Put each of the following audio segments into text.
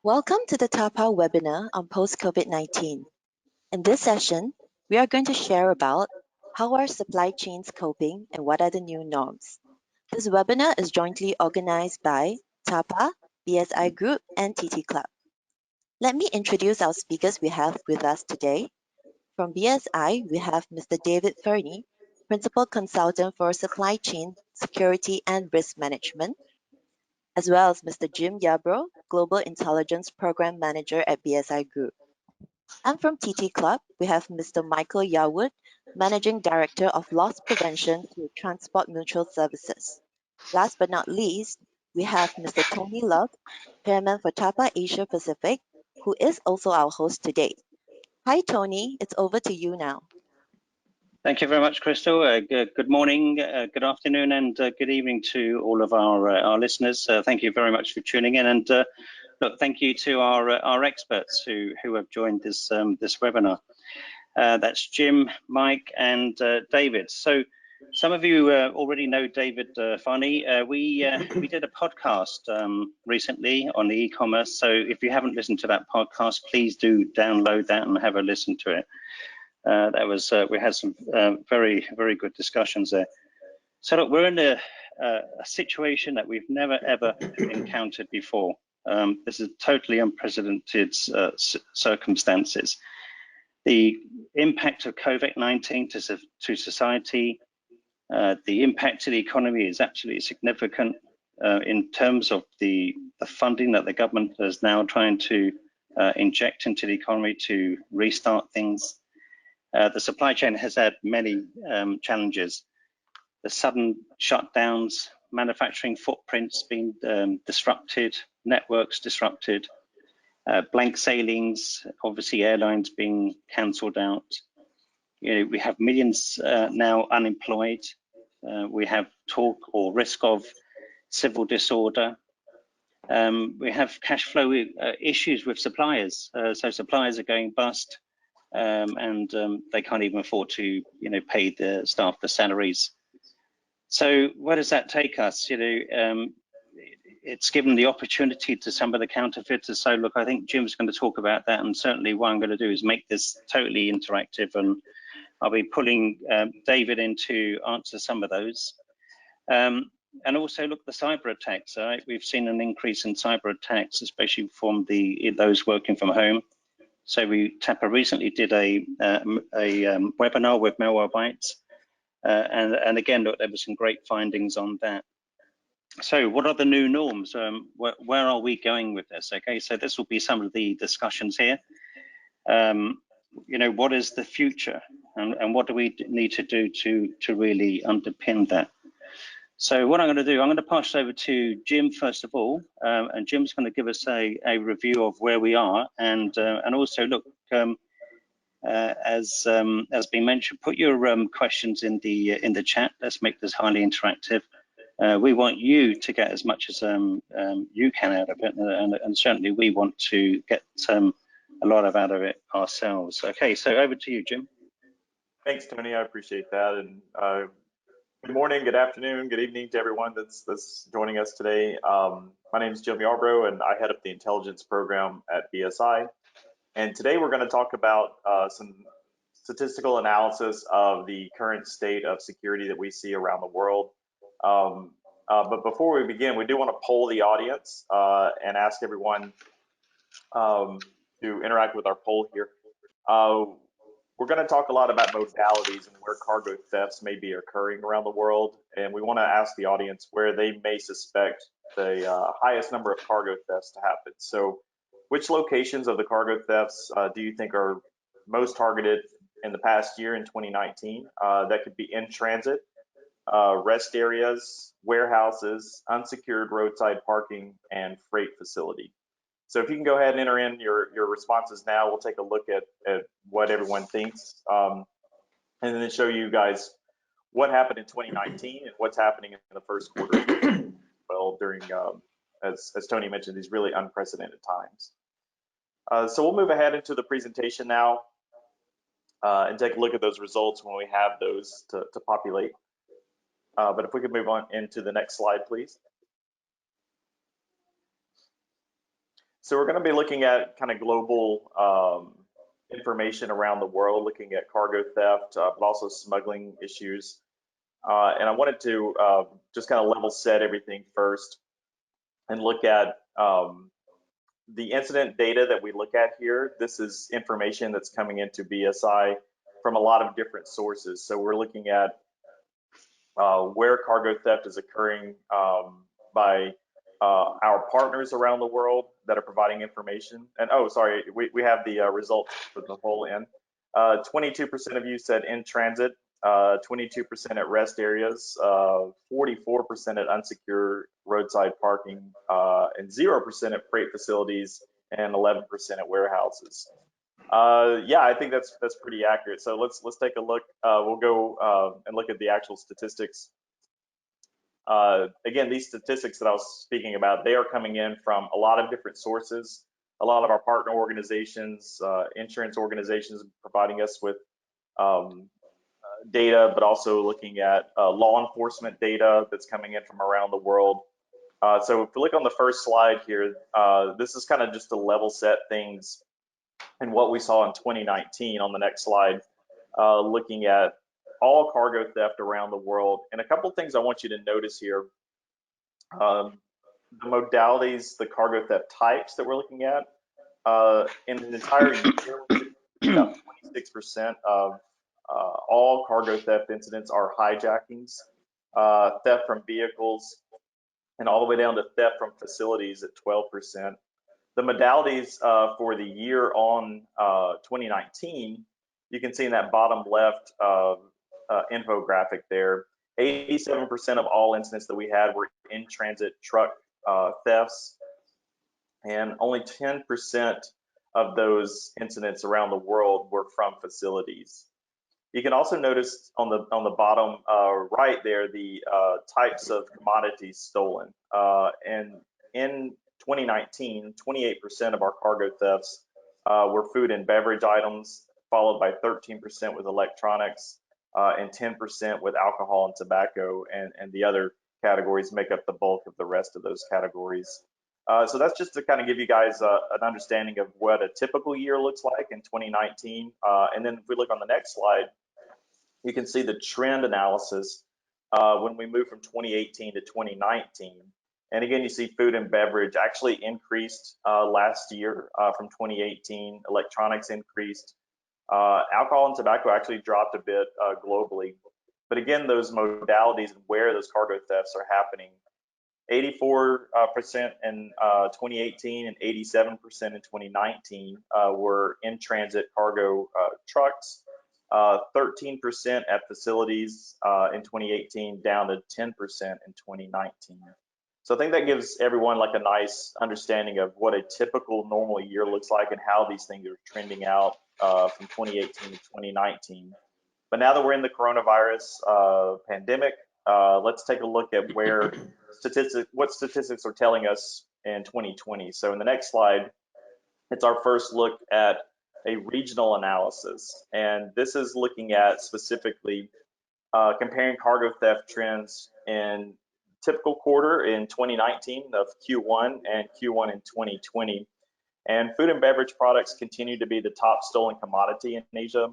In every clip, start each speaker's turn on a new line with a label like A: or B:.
A: Welcome to the TAPA webinar on post-COVID-19. In this session, we are going to share about how are supply chains coping and what are the new norms. This webinar is jointly organized by TAPA, BSI Group, and TT Club. Let me introduce our speakers we have with us today. From BSI, we have Mr. David Fernie, Principal Consultant for Supply Chain, Security and Risk Management, as well as Mr. Jim Yarbrough, Global Intelligence Program Manager at BSI Group. And from TT Club, we have Mr. Michael Yarwood, Managing Director of Loss Prevention through Transport Mutual Services. Last but not least, we have Mr. Tony Love, Chairman for TAPA Asia Pacific, who is also our host today. Hi, Tony. It's over to you now.
B: Thank you very much, Crystal. Good morning, good afternoon, and good evening to all of our listeners. Thank you very much for tuning in, and look, thank you to our experts who have joined this webinar. That's Jim, Mike, and David. So some of you already know David Fernie. We did a podcast recently on the e-commerce. So if you haven't listened to that podcast, please do download that and have a listen to it. We had some very good discussions there. So look, we're in a situation that we've never ever encountered before. This is totally unprecedented circumstances. The impact of COVID-19 to society, the impact to the economy is absolutely significant in terms of the funding that the government is now trying to inject into the economy to restart things. The supply chain has had many challenges. The sudden shutdowns, manufacturing footprints being disrupted, networks disrupted, blank sailings, obviously airlines being cancelled out. You know, we have millions now unemployed. We have talk or risk of civil disorder. We have cash flow issues with suppliers. So suppliers are going bust. And they can't even afford to, pay the staff the salaries. So where does that take us? It's given the opportunity to some of the counterfeiters. So look, I think Jim's going to talk about that, and certainly what I'm going to do is make this totally interactive, and I'll be pulling David in to answer some of those. And also look, the cyber attacks. Right? We've seen an increase in cyber attacks, especially from those working from home. So TAPA recently did a webinar with Malwarebytes, and again, look, there were some great findings on that. So what are the new norms? Where are we going with this? Okay, so this will be some of the discussions here. What is the future, and what do we need to do to really underpin that? So what I'm going to do, I'm going to pass over to Jim first of all, and Jim's going to give us a review of where we are, and also look, as been mentioned, put your questions in the chat. Let's make this highly interactive. We want you to get as much as you can out of it, and certainly we want to get a lot out of it ourselves. Okay, so over to you, Jim.
C: Thanks, Tony. I appreciate that, and good morning, good afternoon, good evening to everyone that's joining us today. My name is Jim Yarbrough, and I head up the intelligence program at BSI. And today we're going to talk about some statistical analysis of the current state of security that we see around the world. But before we begin, we do want to poll the audience and ask everyone to interact with our poll here. We're going to talk a lot about modalities and where cargo thefts may be occurring around the world, and we want to ask the audience where they may suspect the highest number of cargo thefts to happen. So which locations of the cargo thefts do you think are most targeted in the past year in 2019? That could be in transit, rest areas, warehouses, unsecured roadside parking, and freight facility. So if you can go ahead and enter in your responses now, we'll take a look at what everyone thinks, and then show you guys what happened in 2019 and what's happening in the first quarter. Well, during, as Tony mentioned, these really unprecedented times. So we'll move ahead into the presentation now and take a look at those results when we have those to populate. But if we could move on into the next slide, please. So we're going to be looking at kind of global information around the world, looking at cargo theft, but also smuggling issues. And I wanted to just kind of level set everything first and look at the incident data that we look at here. This is information that's coming into BSI from a lot of different sources. So we're looking at where cargo theft is occurring by our partners around the world that are providing information. And oh, sorry, we have the results for the whole end. 22% of you said in transit, 22% at rest areas, 44% at unsecured roadside parking, and 0% at freight facilities, and 11% at warehouses. Yeah, I think that's pretty accurate. So let's take a look. We'll go and look at the actual statistics. Again, these statistics that I was speaking about, they are coming in from a lot of different sources. A lot of our partner organizations, insurance organizations providing us with data, but also looking at law enforcement data that's coming in from around the world. So if we look on the first slide here, this is kind of just to level set things and what we saw in 2019 on the next slide, looking at all cargo theft around the world. And a couple of things I want you to notice here. The modalities, the cargo theft types that we're looking at, in an entire year, about 26% of all cargo theft incidents are hijackings, theft from vehicles, and all the way down to theft from facilities at 12%. The modalities for the year on 2019, you can see in that bottom left infographic there, 87% of all incidents that we had were in transit truck thefts, and only 10% of those incidents around the world were from facilities. You can also notice on the bottom right there the types of commodities stolen. And in 2019, 28% of our cargo thefts were food and beverage items, followed by 13% with electronics, and 10% with alcohol and tobacco, and the other categories make up the bulk of the rest of those categories. So that's just to kind of give you guys an understanding of what a typical year looks like in 2019. And then if we look on the next slide, you can see the trend analysis when we move from 2018 to 2019. And again, you see food and beverage actually increased last year from 2018. Electronics increased. Alcohol and tobacco actually dropped a bit globally. But again, those modalities and where those cargo thefts are happening, 84% in 2018 and 87% in 2019 were in transit cargo trucks, 13% at facilities in 2018, down to 10% in 2019. So I think that gives everyone like a nice understanding of what a typical normal year looks like and how these things are trending out from 2018 to 2019. But now that we're in the coronavirus pandemic, let's take a look at what statistics are telling us in 2020. So in the next slide, it's our first look at a regional analysis. And this is looking at specifically comparing cargo theft trends in typical quarter in 2019 of Q1 and Q1 in 2020. And food and beverage products continue to be the top stolen commodity in Asia.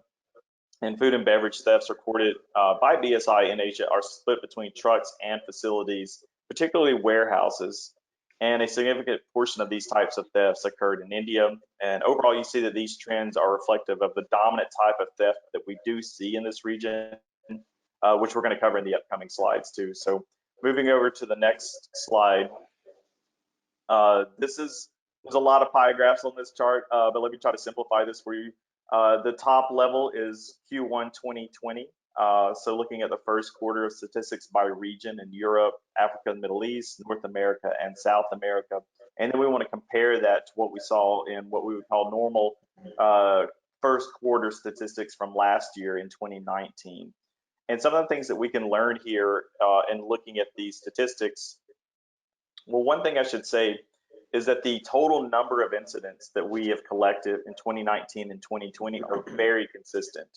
C: And food and beverage thefts recorded by BSI in Asia are split between trucks and facilities, particularly warehouses. And a significant portion of these types of thefts occurred in India. And overall, you see that these trends are reflective of the dominant type of theft that we do see in this region, which we're going to cover in the upcoming slides too. So moving over to the next slide, there's a lot of pie graphs on this chart, but let me try to simplify this for you. The top level is Q1 2020. So looking at the first quarter of statistics by region in Europe, Africa, and Middle East, North America, and South America. And then we want to compare that to what we saw in what we would call normal first quarter statistics from last year in 2019. And some of the things that we can learn here in looking at these statistics, well, one thing I should say is that the total number of incidents that we have collected in 2019 and 2020 are very consistent.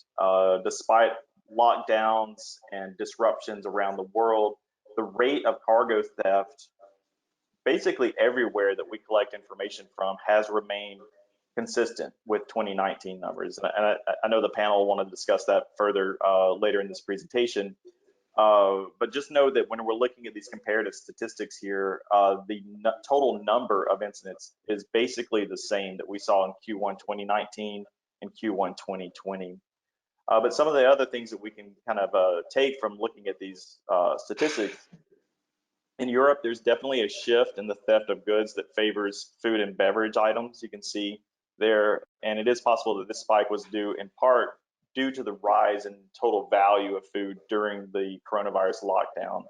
C: Despite lockdowns and disruptions around the world, the rate of cargo theft basically everywhere that we collect information from has remained consistent with 2019 numbers. And I know the panel want to discuss that further later in this presentation. But just know that when we're looking at these comparative statistics here, the total number of incidents is basically the same that we saw in Q1 2019 and Q1 2020. But some of the other things that we can kind of take from looking at these statistics, in Europe, there's definitely a shift in the theft of goods that favors food and beverage items. You can see there, and it is possible that this spike was due in part due to the rise in total value of food during the coronavirus lockdown.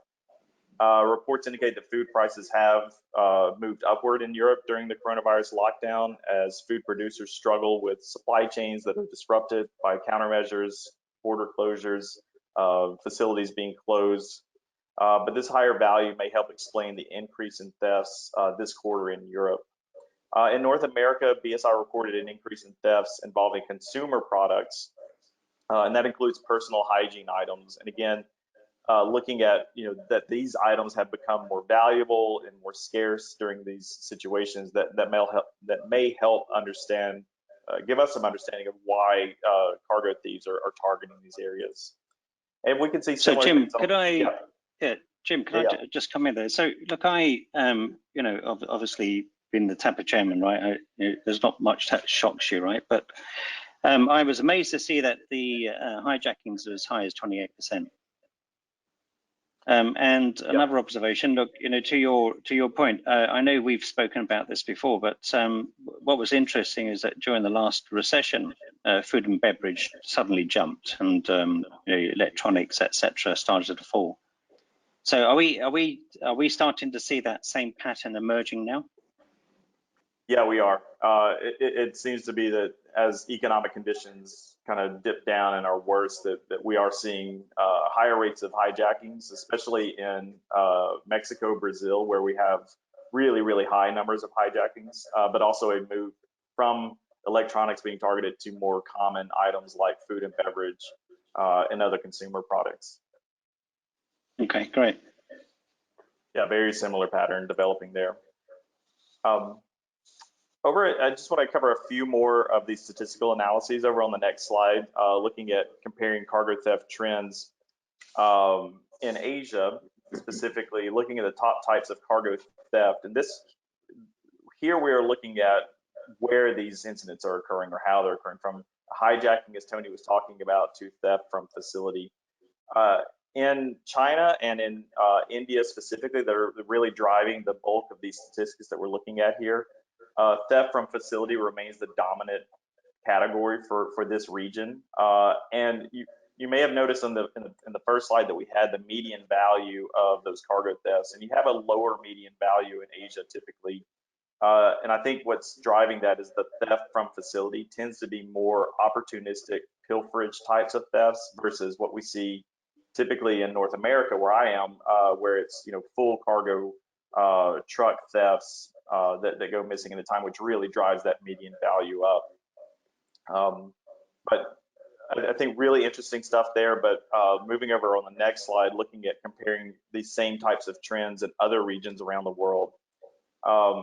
C: Reports indicate that food prices have moved upward in Europe during the coronavirus lockdown as food producers struggle with supply chains that are disrupted by countermeasures, border closures, facilities being closed. But this higher value may help explain the increase in thefts this quarter in Europe. In North America, BSI reported an increase in thefts involving consumer products, and that includes personal hygiene items. And again, looking at that these items have become more valuable and more scarce during these situations, that may help understand, give us some understanding of why cargo thieves are targeting these areas. And we can see similar.
B: So Jim,
C: things on,
B: Jim, can I just come in there? So look, I obviously been the TAPA chairman, right? There's not much that shocks you, right? But I was amazed to see that the hijackings are as high as 28%. And another observation, look, to your point, I know we've spoken about this before, but what was interesting is that during the last recession, food and beverage suddenly jumped, and electronics, etc., started to fall. So are we starting to see that same pattern emerging now?
C: Yeah, we are. It seems to be that as economic conditions kind of dip down and are worse, that we are seeing higher rates of hijackings, especially in Mexico, Brazil, where we have really, really high numbers of hijackings, but also a move from electronics being targeted to more common items like food and beverage and other consumer products.
B: Okay, great.
C: Yeah, very similar pattern developing there. I just want to cover a few more of these statistical analyses over on the next slide, looking at comparing cargo theft trends in Asia, specifically looking at the top types of cargo theft. And here we are looking at where these incidents are occurring or how they're occurring, from hijacking, as Tony was talking about, to theft from facility. In China and in India specifically, they're really driving the bulk of these statistics that we're looking at here. Theft from facility remains the dominant category for this region. And you may have noticed in the first slide that we had the median value of those cargo thefts, and you have a lower median value in Asia typically. And I think what's driving that is the theft from facility tends to be more opportunistic pilferage types of thefts versus what we see typically in North America, where I am, where it's full cargo truck thefts that go missing in the time, which really drives that median value up. But I think really interesting stuff there. But moving over on the next slide, looking at comparing these same types of trends in other regions around the world.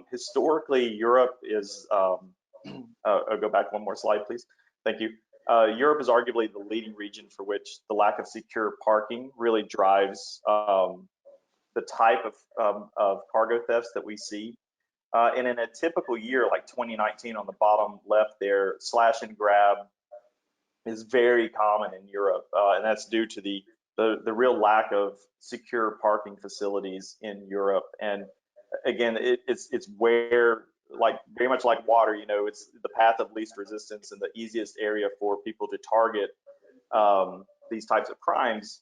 C: Historically, Europe is, I'll go back one more slide, please. Thank you. Europe is arguably the leading region for which the lack of secure parking really drives the type of cargo thefts that we see. And in a typical year like 2019, on the bottom left there, slash and grab is very common in Europe, and that's due to the real lack of secure parking facilities in Europe. And again, it's where, like very much like water, it's the path of least resistance and the easiest area for people to target these types of crimes.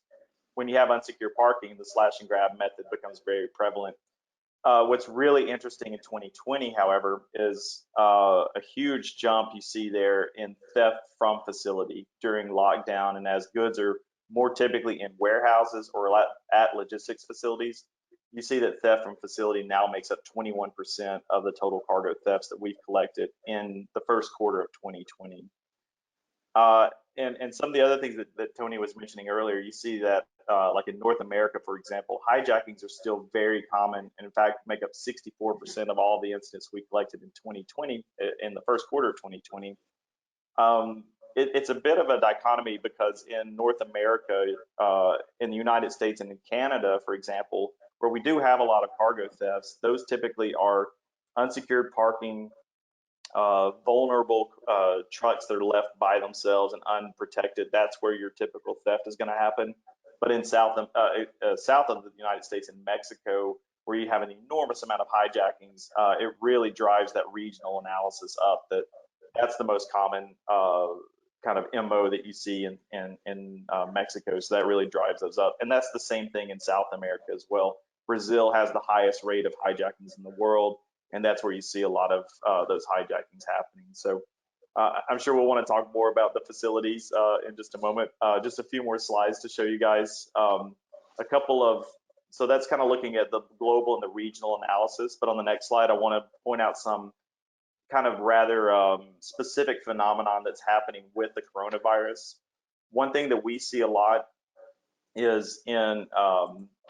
C: When you have unsecure parking, the slash and grab method becomes very prevalent. What's really interesting in 2020, however, is a huge jump you see there in theft from facility during lockdown. And as goods are more typically in warehouses or at logistics facilities, you see that theft from facility now makes up 21% of the total cargo thefts that we've collected in the first quarter of 2020. and some of the other things that Tony was mentioning earlier, you see that like in North America, for example, hijackings are still very common, and in fact make up 64% of all the incidents we collected in 2020, in the first quarter of 2020. It's a bit of a dichotomy because in North America, in the United States and in Canada, for example, where we do have a lot of cargo thefts, those typically are unsecured parking, vulnerable trucks that are left by themselves and unprotected. That's where your typical theft is going to happen. But in south of the United States and Mexico, where you have an enormous amount of hijackings, it really drives that regional analysis up. That's the most common kind of MO that you see in Mexico. So that really drives those up. And that's the same thing in South America as well. Brazil has the highest rate of hijackings in the world, and that's where you see a lot of those hijackings happening. So I'm sure we'll want to talk more about the facilities in just a moment. Just a few more slides to show you guys so that's kind of looking at the global and the regional analysis. But on the next slide, I want to point out some kind of rather specific phenomenon that's happening with the coronavirus. One thing that we see a lot is in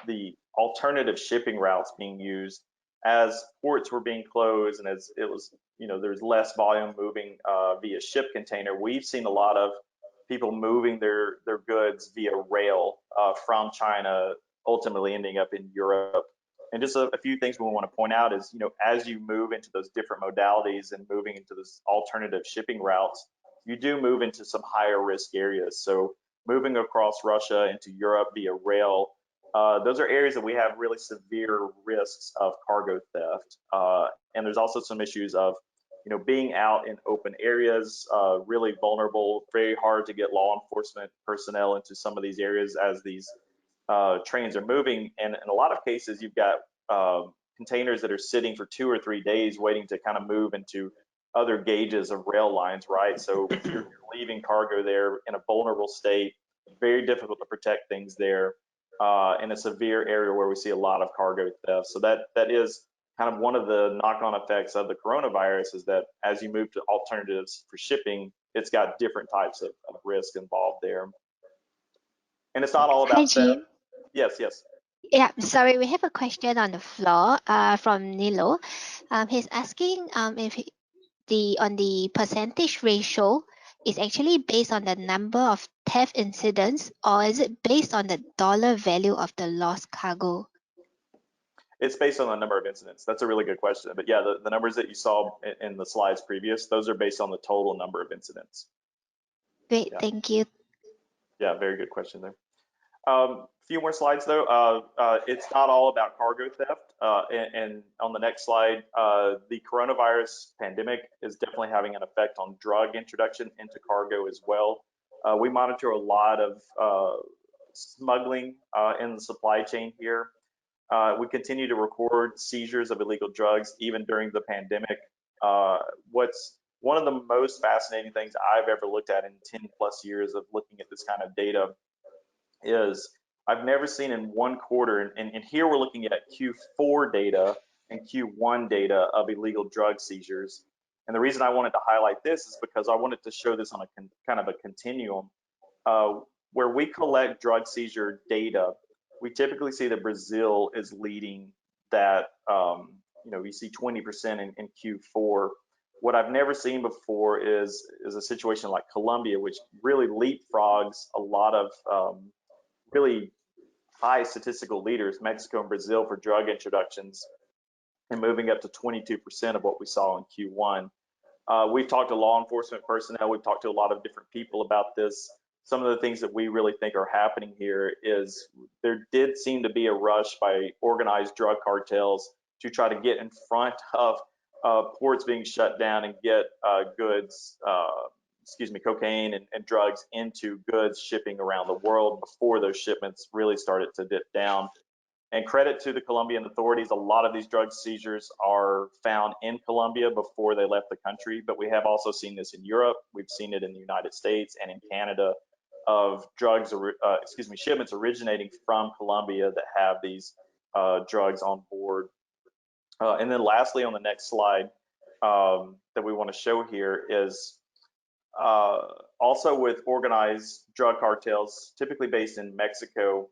C: the alternative shipping routes being used. As ports were being closed and as it was, there's less volume moving via ship container, we've seen a lot of people moving their goods via rail from China, ultimately ending up in Europe. And just a few things we want to point out is, as you move into those different modalities and moving into those alternative shipping routes, you do move into some higher risk areas. So moving across Russia into Europe via rail, those are areas that we have really severe risks of cargo theft. And there's also some issues of, being out in open areas, really vulnerable, very hard to get law enforcement personnel into some of these areas as these trains are moving. And in a lot of cases, you've got containers that are sitting for 2 or 3 days waiting to kind of move into other gauges of rail lines, right? So you're leaving cargo there in a vulnerable state, very difficult to protect things there. In a severe area where we see a lot of cargo theft. So that is kind of one of the knock-on effects of the coronavirus, is that as you move to alternatives for shipping, it's got different types of risk involved there. And it's not all about theft. Yes.
D: Yeah, sorry, we have a question on the floor from Nilo. He's asking if on the percentage ratio is actually based on the number of theft incidents, or is it based on the dollar value of the lost cargo?
C: It's based on the number of incidents. That's a really good question. But yeah, the numbers that you saw in the slides previous, those are based on the total number of incidents.
D: Great, yeah. Thank you.
C: Yeah, very good question there. A few more slides though. It's not all about cargo theft. And on the next slide, the coronavirus pandemic is definitely having an effect on drug introduction into cargo as well. We monitor a lot of smuggling in the supply chain here. We continue to record seizures of illegal drugs even during the pandemic. What's one of the most fascinating things I've ever looked at in 10 plus years of looking at this kind of data is I've never seen in one quarter, and here we're looking at Q4 data and Q1 data of illegal drug seizures. And the reason I wanted to highlight this is because I wanted to show this on a kind of a continuum. Where we collect drug seizure data, we typically see that Brazil is leading that, you see 20% in Q4. What I've never seen before is a situation like Colombia, which really leapfrogs a lot of really high statistical leaders, Mexico and Brazil, for drug introductions, and moving up to 22% of what we saw in Q1. We've talked to law enforcement personnel, we've talked to a lot of different people about this. Some of the things that we really think are happening here is there did seem to be a rush by organized drug cartels to try to get in front of ports being shut down and get cocaine and drugs into goods shipping around the world before those shipments really started to dip down. And credit to the Colombian authorities, a lot of these drug seizures are found in Colombia before they left the country, but we have also seen this in Europe. We've seen it in the United States and in Canada of shipments originating from Colombia that have these drugs on board. And then lastly, on the next slide that we want to show here is also with organized drug cartels, typically based in Mexico,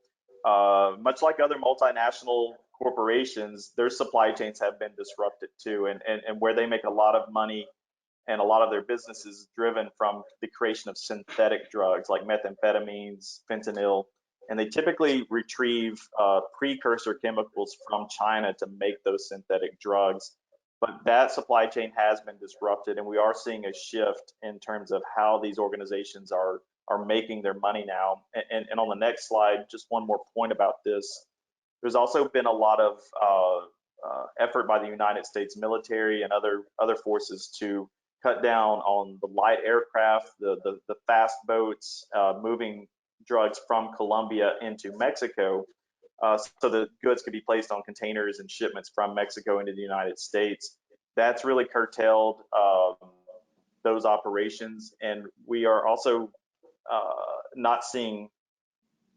C: much like other multinational corporations, their supply chains have been disrupted too, and where they make a lot of money and a lot of their business is driven from the creation of synthetic drugs like methamphetamines, fentanyl, and they typically retrieve precursor chemicals from China to make those synthetic drugs. But that supply chain has been disrupted, and we are seeing a shift in terms of how these organizations are making their money now. And on the next slide, just one more point about this. There's also been a lot of effort by the United States military and other forces to cut down on the light aircraft, the fast boats, moving drugs from Colombia into Mexico, so the goods could be placed on containers and shipments from Mexico into the United States. That's really curtailed those operations, and we are also not seeing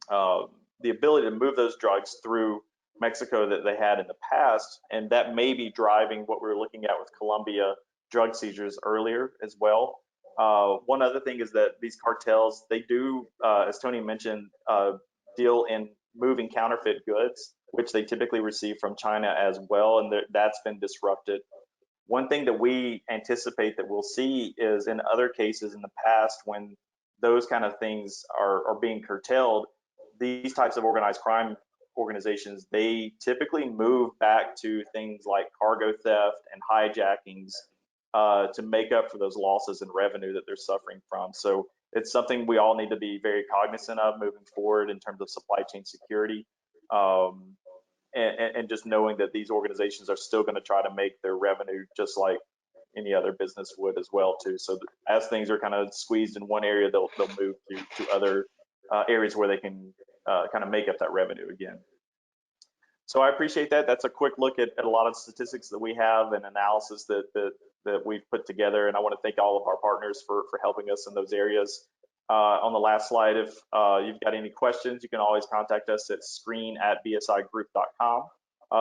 C: the ability to move those drugs through Mexico that they had in the past, and that may be driving what we were looking at with Colombia drug seizures earlier as well. One other thing is that these cartels, they do, as Tony mentioned, deal in moving counterfeit goods, which they typically receive from China as well, and that's been disrupted. One thing that we anticipate that we'll see is in other cases in the past when those kind of things are being curtailed, these types of organized crime organizations, they typically move back to things like cargo theft and hijackings to make up for those losses in revenue that they're suffering from. So it's something we all need to be very cognizant of moving forward in terms of supply chain security, and just knowing that these organizations are still going to try to make their revenue just like any other business would as well too. So as things are kind of squeezed in one area, they'll move to other areas where they can kind of make up that revenue again. So I appreciate that. That's a quick look at a lot of statistics that we have and analysis that we've put together. And I want to thank all of our partners for helping us in those areas. On the last slide, if you've got any questions, you can always contact us at screen@bsigroup.com.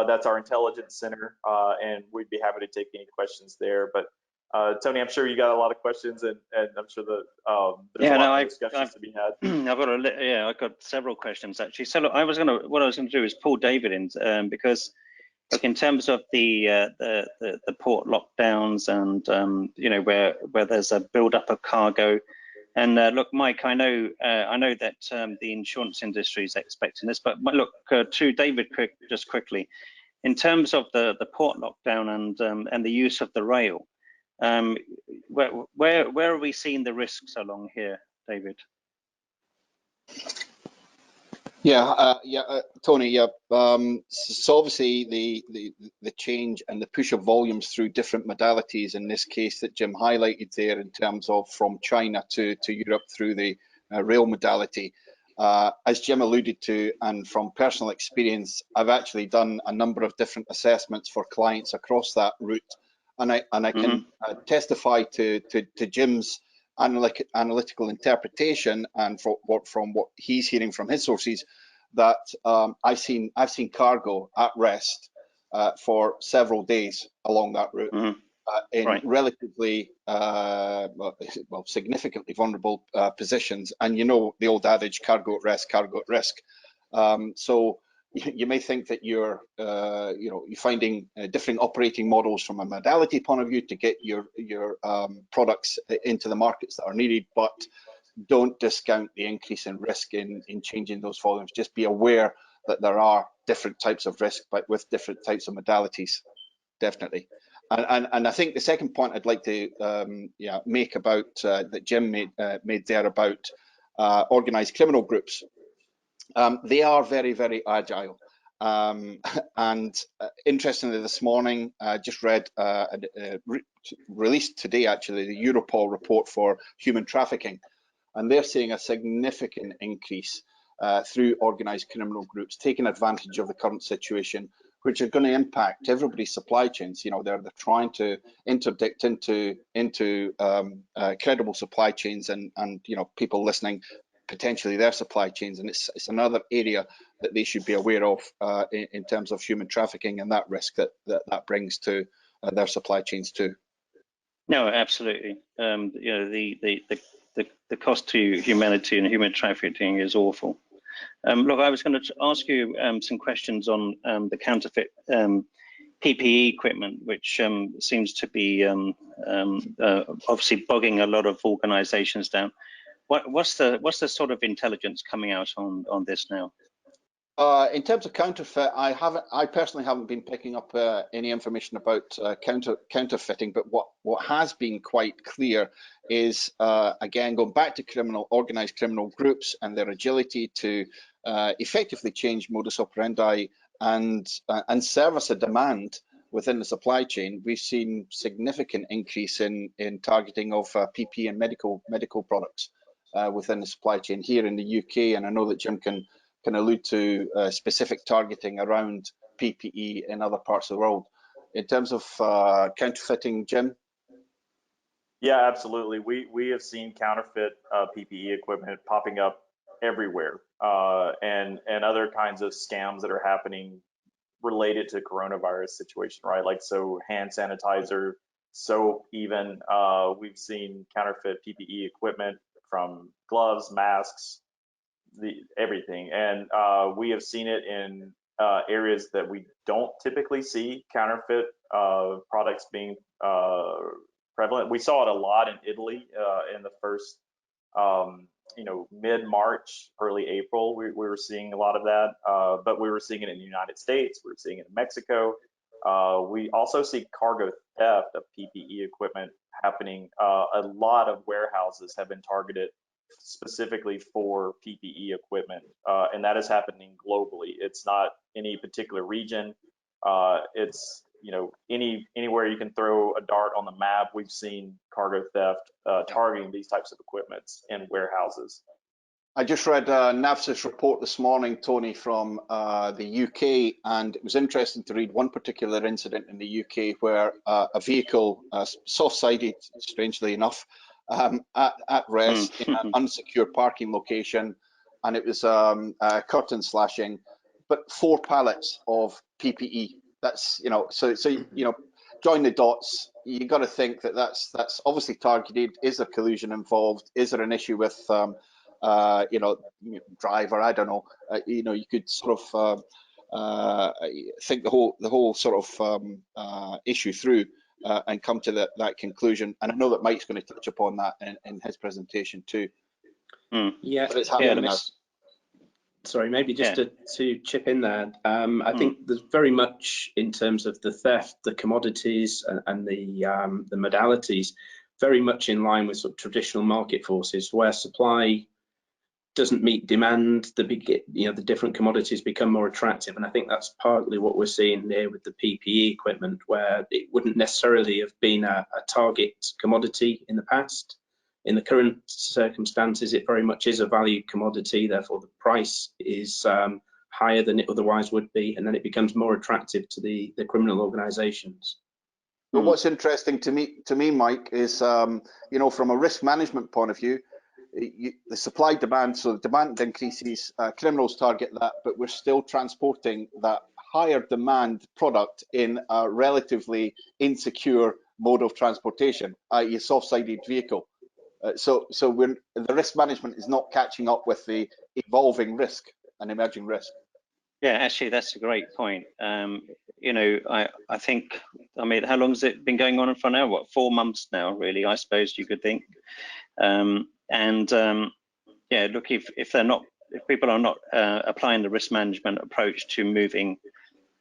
C: That's our intelligence center, and we'd be happy to take any questions there. But Tony, I'm sure you got a lot of questions, and I'm sure that there's a lot of discussions to be had.
B: I've got several questions actually. So look, what I was gonna do is pull David in because, look, in terms of the port lockdowns and you know where there's a build-up of cargo, and look, Mike, I know that the insurance industry is expecting this, but look, to David, just quickly, in terms of the port lockdown and the use of the rail. Where are we seeing the risks along here, David?
E: Tony. So obviously the change and the push of volumes through different modalities, in this case that Jim highlighted there, in terms of from China to Europe through the rail modality. As Jim alluded to, and from personal experience, I've actually done a number of different assessments for clients across that route. And I can testify to Jim's analytical interpretation, and from what he's hearing from his sources, that I've seen cargo at rest for several days along that route in relatively significantly vulnerable positions. And you know the old adage, cargo at rest, cargo at risk. So you may think that you're finding different operating models from a modality point of view to get your products into the markets that are needed, but don't discount the increase in risk in changing those volumes. Just be aware that there are different types of risk, but with different types of modalities, definitely. And I think the second point I'd like to make about that Jim made there about organized criminal groups. They are very, very agile. And interestingly, this morning, I just read released today, actually, the Europol report for human trafficking. And they're seeing a significant increase through organized criminal groups, taking advantage of the current situation, which are going to impact everybody's supply chains. You know, they're trying to interdict into credible supply chains, and you know, people listening, potentially their supply chains, and it's another area that they should be aware of in terms of human trafficking and that risk that brings to their supply chains too.
B: No, absolutely. You know, the the cost to humanity and human trafficking is awful. Look, I was going to ask you some questions on the counterfeit PPE equipment, which seems to be obviously bogging a lot of organisations down. What's the sort of intelligence coming out on this now?
E: In terms of counterfeit, I personally haven't been picking up any information about counterfeiting, but what has been quite clear is, again, going back to organised criminal groups and their agility to effectively change modus operandi and service a demand within the supply chain. We've seen significant increase in targeting of PPE and medical products within the supply chain here in the UK, and I know that Jim can allude to specific targeting around PPE in other parts of the world. In terms of counterfeiting, Jim?
C: Yeah, absolutely. We have seen counterfeit PPE equipment popping up everywhere, and other kinds of scams that are happening related to coronavirus situation, right? Like, so hand sanitizer, soap, even. We've seen counterfeit PPE equipment from gloves, masks, everything. And we have seen it in areas that we don't typically see counterfeit products being prevalent. We saw it a lot in Italy in the first, mid-March, early April. We were seeing a lot of that, but we were seeing it in the United States. We were seeing it in Mexico. We also see cargo theft of PPE equipment happening. A lot of warehouses have been targeted specifically for PPE equipment, and that is happening globally. It's not any particular region. It's anywhere you can throw a dart on the map. We've seen cargo theft targeting these types of equipments in warehouses.
E: I just read NAVS's report this morning, Tony, from the UK, and it was interesting to read one particular incident in the UK where a vehicle, soft-sided, strangely enough, at rest in an unsecure parking location, and it was curtain slashing, but 4 pallets of PPE. That's so join the dots. You got to think that that's obviously targeted. Is there collusion involved? Is there an issue with driver? I don't know. You could sort of think the whole sort of issue through. And come to that conclusion. And I know that Mike's going to touch upon that in his presentation too.
F: Yeah,
E: but it's happening now.
F: Sorry, maybe just to chip in there. I think there's very much, in terms of the theft, the commodities and the modalities, very much in line with sort of traditional market forces, where supply doesn't meet demand, the different commodities become more attractive. And I think that's partly what we're seeing there with the PPE equipment, where it wouldn't necessarily have been a target commodity in the past. In the current circumstances, it very much is a valued commodity, therefore the price is higher than it otherwise would be, and then it becomes more attractive to the criminal organizations.
E: But what's interesting to me, Mike, is from a risk management point of view, the supply demand, so the demand increases, criminals target that, but we're still transporting that higher demand product in a relatively insecure mode of transportation, i.e. a soft-sided vehicle. So the risk management is not catching up with the evolving risk and emerging risk.
B: Yeah, actually, that's a great point. I think, how long has it been going on for now? What, 4 months now, really, I suppose you could think. Look, if people are not applying the risk management approach to moving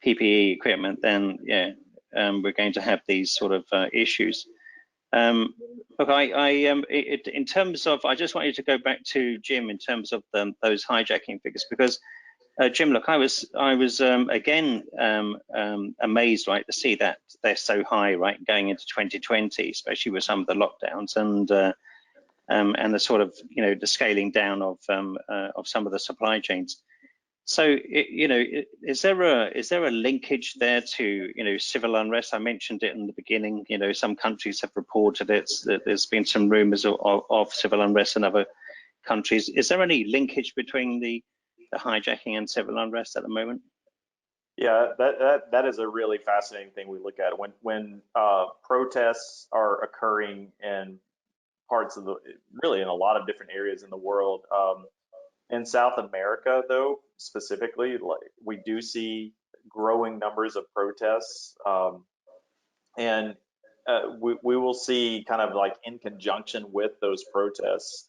B: PPE equipment, then we're going to have these sort of issues. Look, in terms of, I just want you to go back to Jim in terms of those hijacking figures, because Jim, look, I was again amazed, right, to see that they're so high, right, going into 2020, especially with some of the lockdowns and the sort of the scaling down of some of the supply chains. So is there a linkage there to civil unrest? I mentioned it in the beginning. Some countries have reported it. There's been some rumours of civil unrest in other countries. Is there any linkage between the hijacking and civil unrest at the moment?
C: Yeah, that is a really fascinating thing we look at when protests are occurring in parts of really in a lot of different areas in the world. In South America, though, specifically, like we do see growing numbers of protests, and we will see kind of like in conjunction with those protests,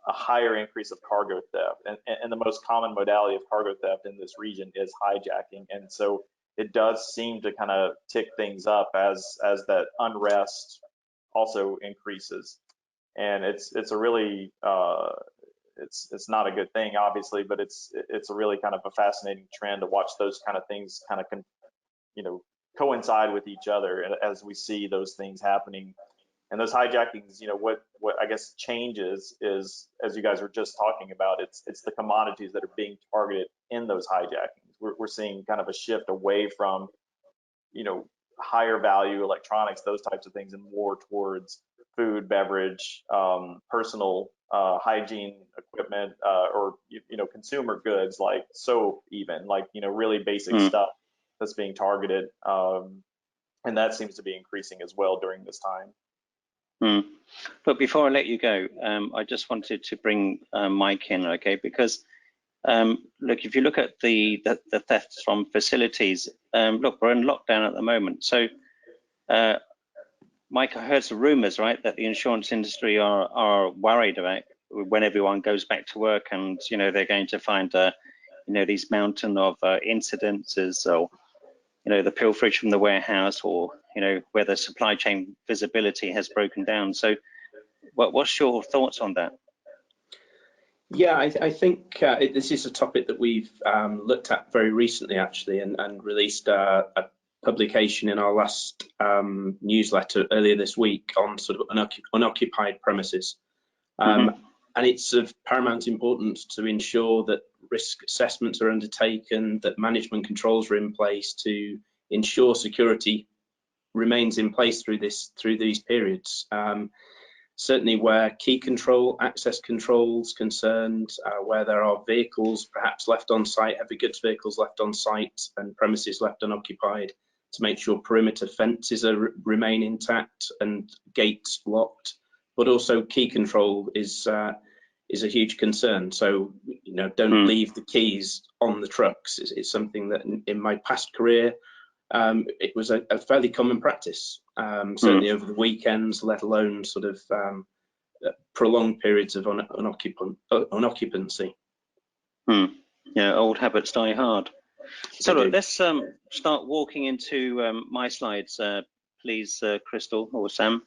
C: a higher increase of cargo theft. And the most common modality of cargo theft in this region is hijacking. And so it does seem to kind of tick things up as that unrest also increases. And it's a really, it's not a good thing, obviously, but it's a really kind of a fascinating trend to watch those kind of things kind of, coincide with each other as we see those things happening. And those hijackings, what I guess changes is, as you guys were just talking about, it's the commodities that are being targeted in those hijackings. We're seeing kind of a shift away from, higher value electronics, those types of things, and more towards food, beverage, personal hygiene equipment, or consumer goods like soap, even like really basic stuff that's being targeted, and that seems to be increasing as well during this time.
B: But before I let you go, I just wanted to bring Mike in, okay? Because look, if you look at the thefts from facilities, look, we're in lockdown at the moment. So, Mike, I heard some rumours, right, that the insurance industry are worried about when everyone goes back to work, and they're going to find these mountain of incidences, or the pilferage from the warehouse, or where the supply chain visibility has broken down. So what's your thoughts on that?
F: Yeah, I think this is a topic that we've looked at very recently, actually, and released a publication in our last newsletter earlier this week on sort of unoccupied premises. And it's of paramount importance to ensure that risk assessments are undertaken, that management controls are in place to ensure security remains in place through these periods. Certainly where key control, access controls concerned, where there are vehicles perhaps left on site, heavy goods vehicles left on site and premises left unoccupied, to make sure perimeter fences remain intact and gates locked. But also key control is a huge concern. So don't leave the keys on the trucks. It's something that in my past career, it was a fairly common practice, certainly over the weekends, let alone sort of prolonged periods of unoccupancy.
B: Yeah, old habits die hard. So look, let's start walking into my slides, please, Crystal or Sam.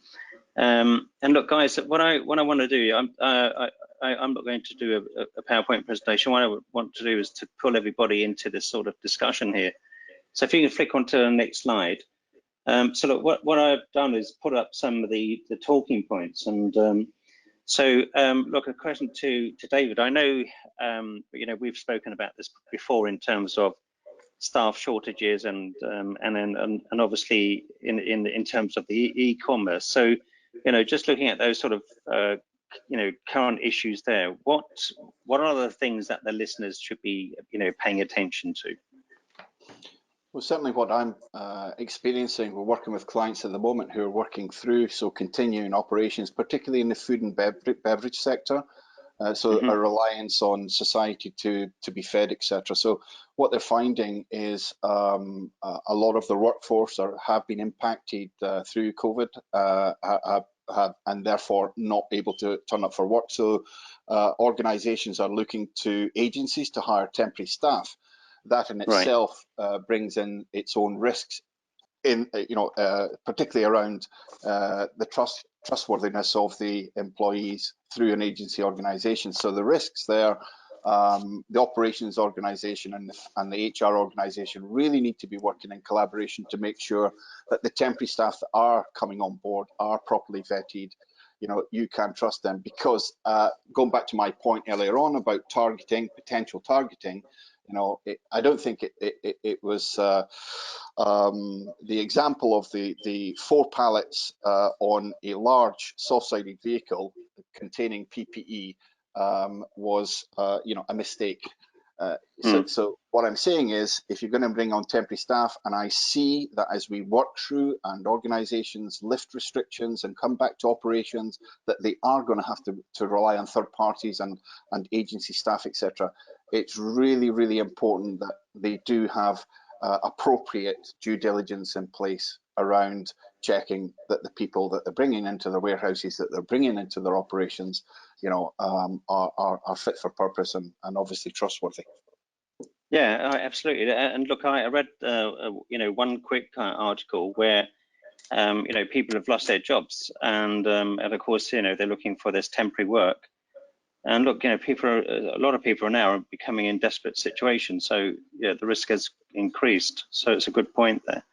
B: And look, guys, what I want to do, I'm not going to do a PowerPoint presentation. What I want to do is to pull everybody into this sort of discussion here. So if you can flick onto the next slide. So look, what I've done is put up some of the talking points, and look, a question to David. I know we've spoken about this before in terms of staff shortages and obviously in terms of the e-commerce. So just looking at those sort of current issues there, what are the things that the listeners should be paying attention to?
E: Well, certainly what I'm experiencing, we're working with clients at the moment who are working through, so continuing operations, particularly in the food and beverage sector. So a reliance on society to be fed, etc. So what they're finding is a lot of the workforce have been impacted through COVID, and therefore not able to turn up for work. So organisations are looking to agencies to hire temporary staff. That in itself brings in its own risks, particularly around the trustworthiness of the employees through an agency organisation. So the risks there, the operations organisation and the HR organisation really need to be working in collaboration to make sure that the temporary staff that are coming on board are properly vetted. You can trust them, because going back to my point earlier on about potential targeting, I don't think it was the example of the 4 pallets on a large soft-sided vehicle containing PPE was a mistake. So what I'm saying is, if you're going to bring on temporary staff, and I see that as we work through and organisations lift restrictions and come back to operations, that they are going to have to rely on third parties and agency staff, etc. It's really, really important that they do have appropriate due diligence in place around checking that the people that they're bringing into their warehouses, that they're bringing into their operations, you know, are fit for purpose and obviously trustworthy.
B: Yeah, absolutely. And look, I read, you know, one quick article where, you know, people have lost their jobs, and of course, you know, they're looking for this temporary work. And look, you know, a lot of people are now becoming in desperate situations. So yeah, the risk has increased. So it's a good point there.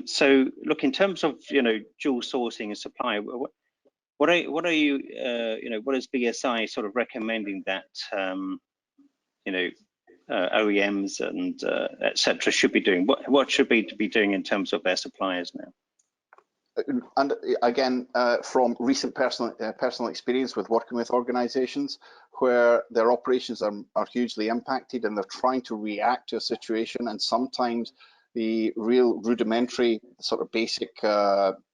B: So look, in terms of, you know, dual sourcing and supply, what are you, you know, what is BSI sort of recommending that, you know, OEMs and etc. should be doing? What should be doing in terms of their suppliers now?
E: And again, from recent personal experience with working with organisations where their operations are hugely impacted and they're trying to react to a situation, and sometimes the real rudimentary sort of basic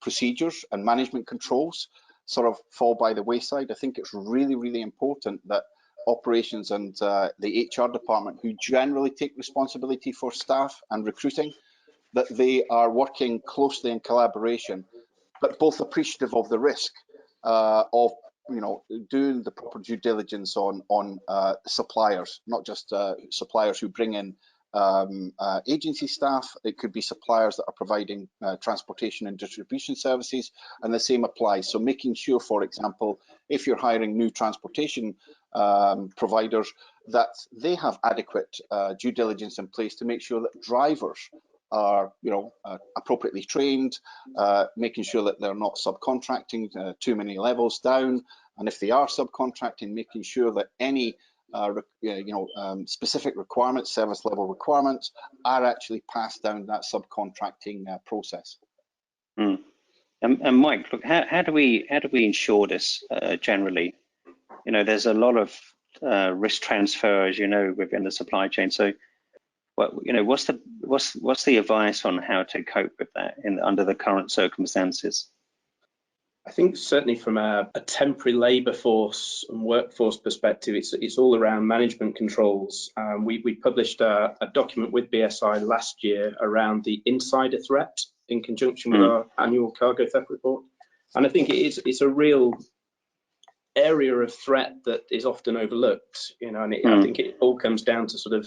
E: procedures and management controls sort of fall by the wayside. I think it's really, really important that operations and the HR department, who generally take responsibility for staff and recruiting, that they are working closely in collaboration, but both appreciative of the risk of, you know, doing the proper due diligence on suppliers, not just suppliers who bring in agency staff. It could be suppliers that are providing transportation and distribution services, and the same applies. So making sure, for example, if you're hiring new transportation providers, that they have adequate due diligence in place to make sure that drivers are, you know, appropriately trained, making sure that they're not subcontracting too many levels down, and if they are subcontracting, making sure that any specific requirements, service level requirements, are actually passed down that subcontracting process.
B: And Mike, look, how do we ensure this generally? You know, there's a lot of risk transfer, as you know, within the supply chain. So, you know, what's the advice on how to cope with that under the current circumstances?
F: I think certainly from a temporary labour force and workforce perspective, it's all around management controls. We published a document with BSI last year around the insider threat in conjunction with our annual cargo theft report, and I think it's a real area of threat that is often overlooked. You know, and I think it all comes down to sort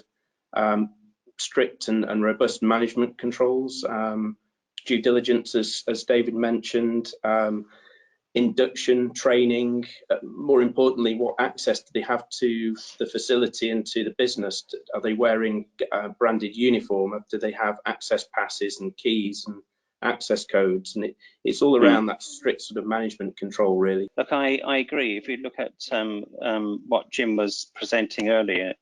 F: of strict and robust management controls, due diligence, as David mentioned. Induction, training, more importantly, what access do they have to the facility and to the business? Are they wearing a branded uniform? Do they have access passes and keys and access codes? And it's all around that strict sort of management control, really.
B: Look, I agree. If you look at what Jim was presenting earlier,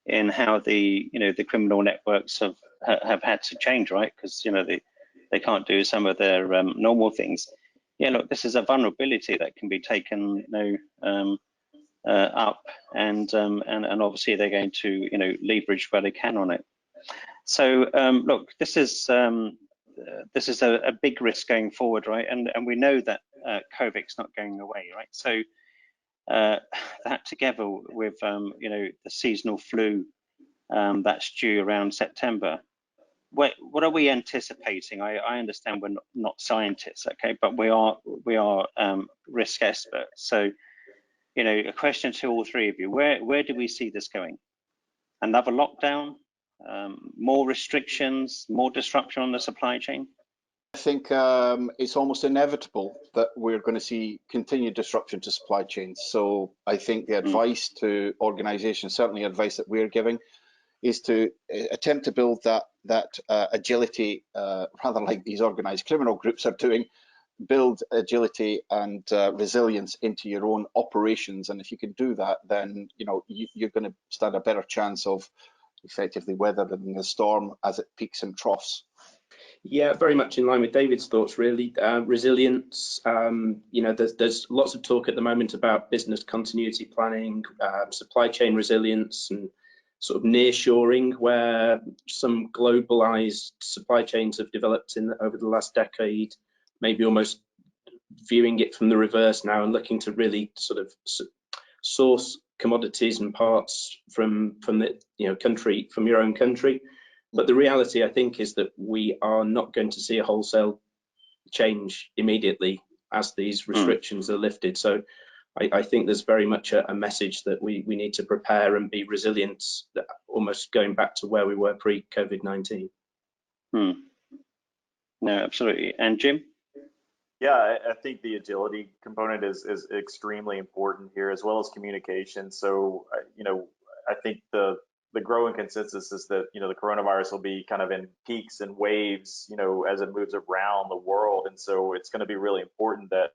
B: in how the criminal networks have had to change, right? Because, you know, they can't do some of their normal things. Yeah, look, this is a vulnerability that can be taken, you know, up, and obviously they're going to, you know, leverage where they can on it. So look, this is a big risk going forward, right? And we know that COVID's not going away, right? So that together with you know, the seasonal flu that's due around September. What are we anticipating? I understand we're not scientists, okay, but we are risk experts. So, you know, a question to all three of you: where do we see this going? Another lockdown, more restrictions, more disruption on the supply chain?
E: I think it's almost inevitable that we're going to see continued disruption to supply chains. So I think the advice to organisations, certainly advice that we're giving, is to attempt to build that agility, rather like these organised criminal groups are doing. Build agility and resilience into your own operations, and if you can do that, then, you know, you're going to stand a better chance of effectively weathering the storm as it peaks and troughs.
F: Yeah, very much in line with David's thoughts, really. Resilience, you know, there's lots of talk at the moment about business continuity planning, supply chain resilience, and sort of nearshoring, where some globalized supply chains have developed over the last decade, maybe almost viewing it from the reverse now and looking to really sort of source commodities and parts from the country, from your own country. But the reality, I think, is that we are not going to see a wholesale change immediately as these restrictions are lifted. So I think there's very much a message that we need to prepare and be resilient, almost going back to where we were pre-COVID-19.
B: No, absolutely. And Jim?
C: Yeah, I think the agility component is extremely important here, as well as communication. So, I think the growing consensus is that, the coronavirus will be kind of in peaks and waves, as it moves around the world. And so it's going to be really important that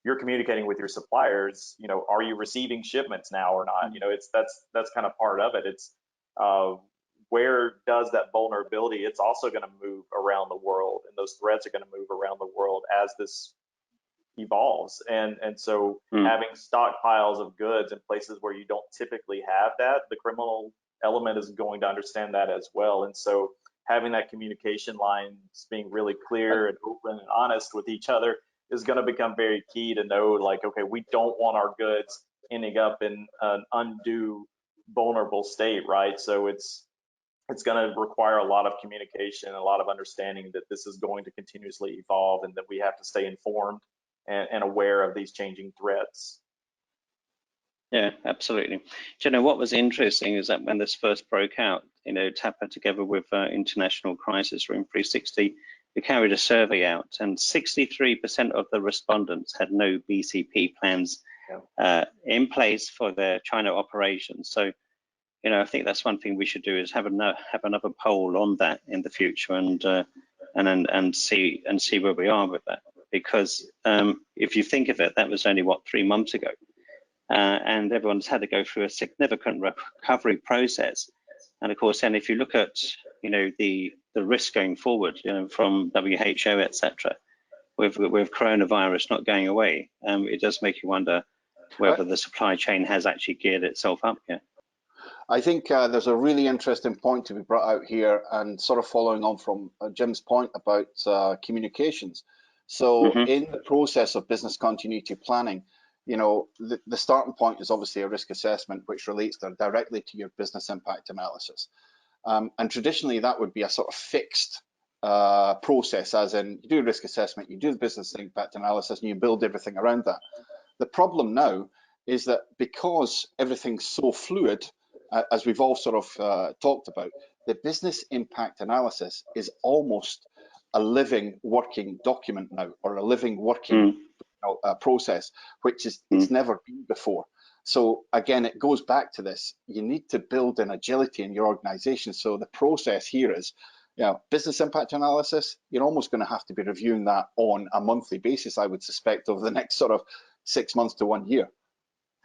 C: you're communicating with your suppliers, are you receiving shipments now or not? That's kind of part of it. It's where does that vulnerability, it's also going to move around the world, and those threats are going to move around the world as this evolves. And so having stockpiles of goods in places where you don't typically have that, the criminal element is going to understand that as well. And so having that communication lines being really clear and open and honest with each other is going to become very key to know, like, okay, we don't want our goods ending up in an undue vulnerable state, right? So it's going to require a lot of communication, a lot of understanding that this is going to continuously evolve, and that we have to stay informed and aware of these changing threats.
B: Yeah, absolutely. Do you know what was interesting is that when this first broke out, TAPA together with International Crisis Room 360, we carried a survey out, and 63% of the respondents had no BCP plans in place for their China operations. So, I think that's one thing we should do, is have another poll on that in the future, and see where we are with that. Because if you think of it, that was only 3 months ago, and everyone's had to go through a significant recovery process. And of course, then if you look at the risk going forward, from WHO, etc., with coronavirus not going away, it does make you wonder whether the supply chain has actually geared itself up here.
E: I think there's a really interesting point to be brought out here, and sort of following on from Jim's point about communications. So in the process of business continuity planning, the starting point is obviously a risk assessment, which relates directly to your business impact analysis. And traditionally, that would be a sort of fixed process, as in you do a risk assessment, you do the business impact analysis, and you build everything around that. The problem now is that because everything's so fluid, as we've all sort of talked about, the business impact analysis is almost a living working document now, or a living working process, which is it's never been before. So again, it goes back to this: you need to build an agility in your organization. So the process here is, business impact analysis, you're almost going to have to be reviewing that on a monthly basis, I would suspect, over the next sort of 6 months to 1 year.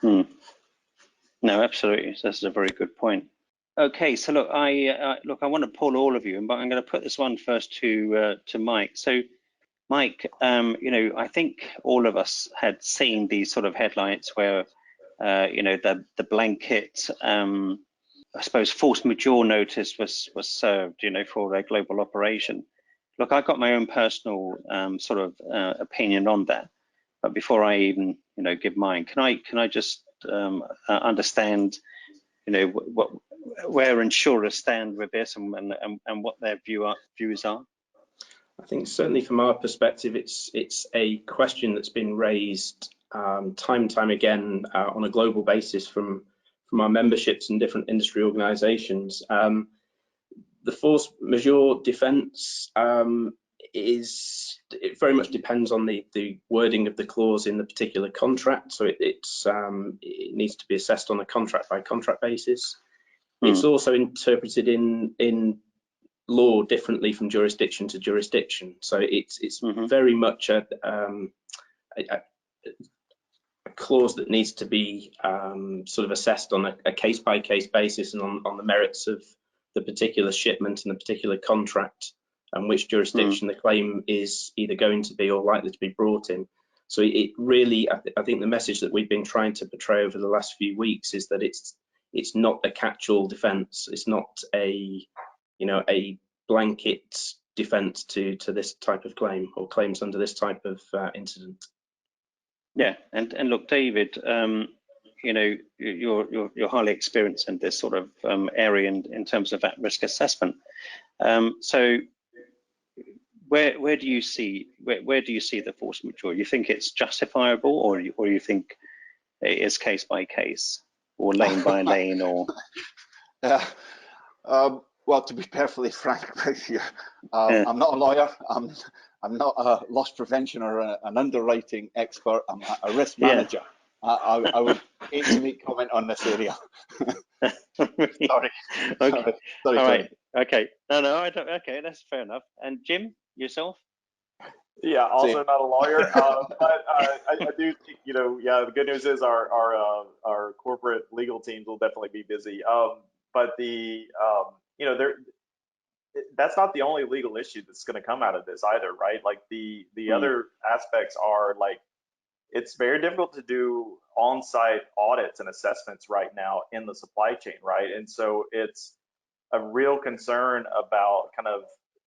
B: No, absolutely. That's a very good point. Okay, so look, I want to poll all of you, but I'm going to put this one first to Mike. So, Mike, I think all of us had seen these sort of headlines where, the blanket, I suppose, force majeure notice was served, for their global operation. Look, I got my own personal sort of opinion on that, but before I even, give mine, can I just understand, where insurers stand with this, and what their views are?
F: I think certainly from our perspective, it's a question that's been raised time and time again on a global basis from our memberships and different industry organisations. The force majeure defence it very much depends on the wording of the clause in the particular contract. So it needs to be assessed on a contract by contract basis. It's also interpreted in law differently from jurisdiction to jurisdiction. So it's very much a clause that needs to be sort of assessed on a case by case basis, and on the merits of the particular shipment and the particular contract, and which jurisdiction the claim is either going to be or likely to be brought in. So it really, I think the message that we've been trying to portray over the last few weeks is that it's it's not a catch-all defence. It's not a a blanket defence to this type of claim or claims under this type of incident.
B: Yeah, and look, David, you're highly experienced in this sort of area in terms of at-risk assessment. So where do you see the force majeure? You think it's justifiable, or you think it is case by case, or lane by lane, or?
E: Well, to be perfectly frank with you, I'm not a lawyer. I'm not a loss prevention or an underwriting expert. I'm a risk manager. I would hate to make comment on this area. Sorry.
B: Okay.
E: Sorry.
B: All right. Okay. No, I don't. Okay, that's fair enough. And Jim, yourself?
C: Yeah, also not a lawyer, but I do think, the good news is our corporate legal teams will definitely be busy. But that's not the only legal issue that's going to come out of this either, right? Like the other aspects are like, it's very difficult to do on-site audits and assessments right now in the supply chain, right? And so it's a real concern about kind of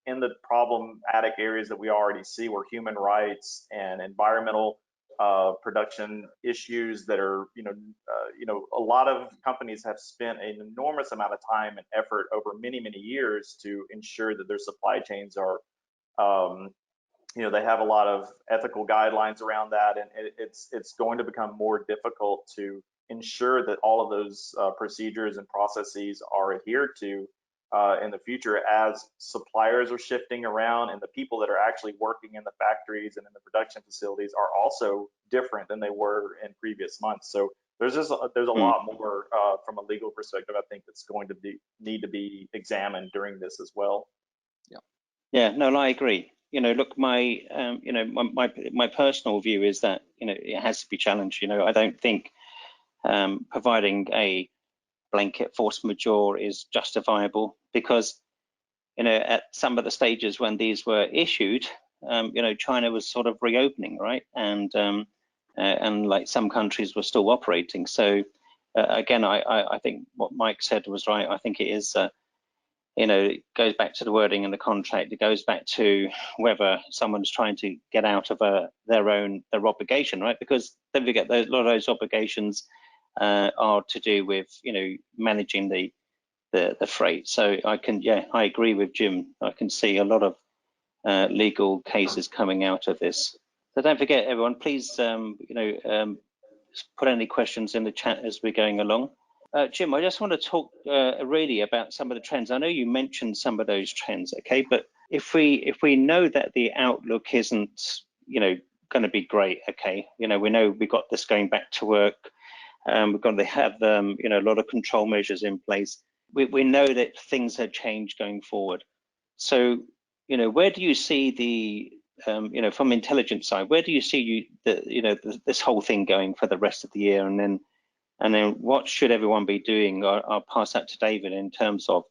C: in the problematic areas that we already see, where human rights and environmental production issues that are, a lot of companies have spent an enormous amount of time and effort over many, many years to ensure that their supply chains are, they have a lot of ethical guidelines around that, and it's going to become more difficult to ensure that all of those procedures and processes are adhered to in the future, as suppliers are shifting around and the people that are actually working in the factories and in the production facilities are also different than they were in previous months. So there's a lot more from a legal perspective, I think, that's going to need to be examined during this as well.
B: Yeah, no, I agree. Look, my personal view is that it has to be challenged. I don't think providing a blanket force majeure is justifiable, because at some of the stages when these were issued, China was sort of reopening, right, and like some countries were still operating. So again, I think what Mike said was right. I think it is it goes back to the wording in the contract. It goes back to whether someone's trying to get out of their obligation, right? Because don't forget, a lot of those obligations are to do with managing the freight. So I agree with Jim. I can see a lot of legal cases coming out of this. So don't forget, everyone, please put any questions in the chat as we're going along. Jim, I just want to talk really about some of the trends. I know you mentioned some of those trends, okay? But if we know that the outlook isn't going to be great, okay? We know we've got this going back to work. We've got to have a lot of control measures in place. We know that things have changed going forward. So where do you see the from intelligence side, where do you see this whole thing going for the rest of the year, and then what should everyone be doing? I'll pass that to David in terms of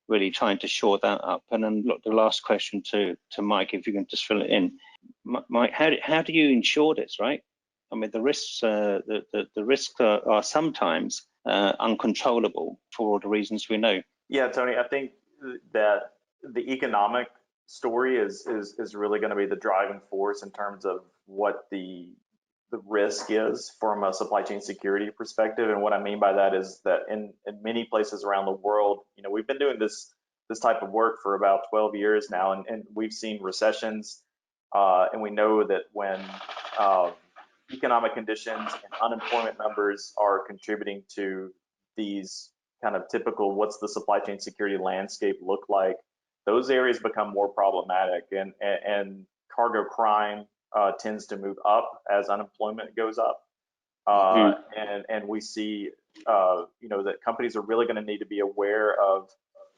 B: really trying to shore that up. And then look, the last question to Mike, if you can just fill it in. Mike, how do you ensure this, right? I mean, the risks the risks are sometimes uncontrollable for all the reasons we know.
C: Yeah, Tony, I think that the economic story is really going to be the driving force in terms of what the risk is from a supply chain security perspective. And what I mean by that is that in many places around the world, we've been doing this type of work for about 12 years now, and we've seen recessions, and we know that when economic conditions and unemployment numbers are contributing to these kind of typical, what's the supply chain security landscape look like, those areas become more problematic, and cargo crime tends to move up as unemployment goes up. And we see, that companies are really going to need to be aware of,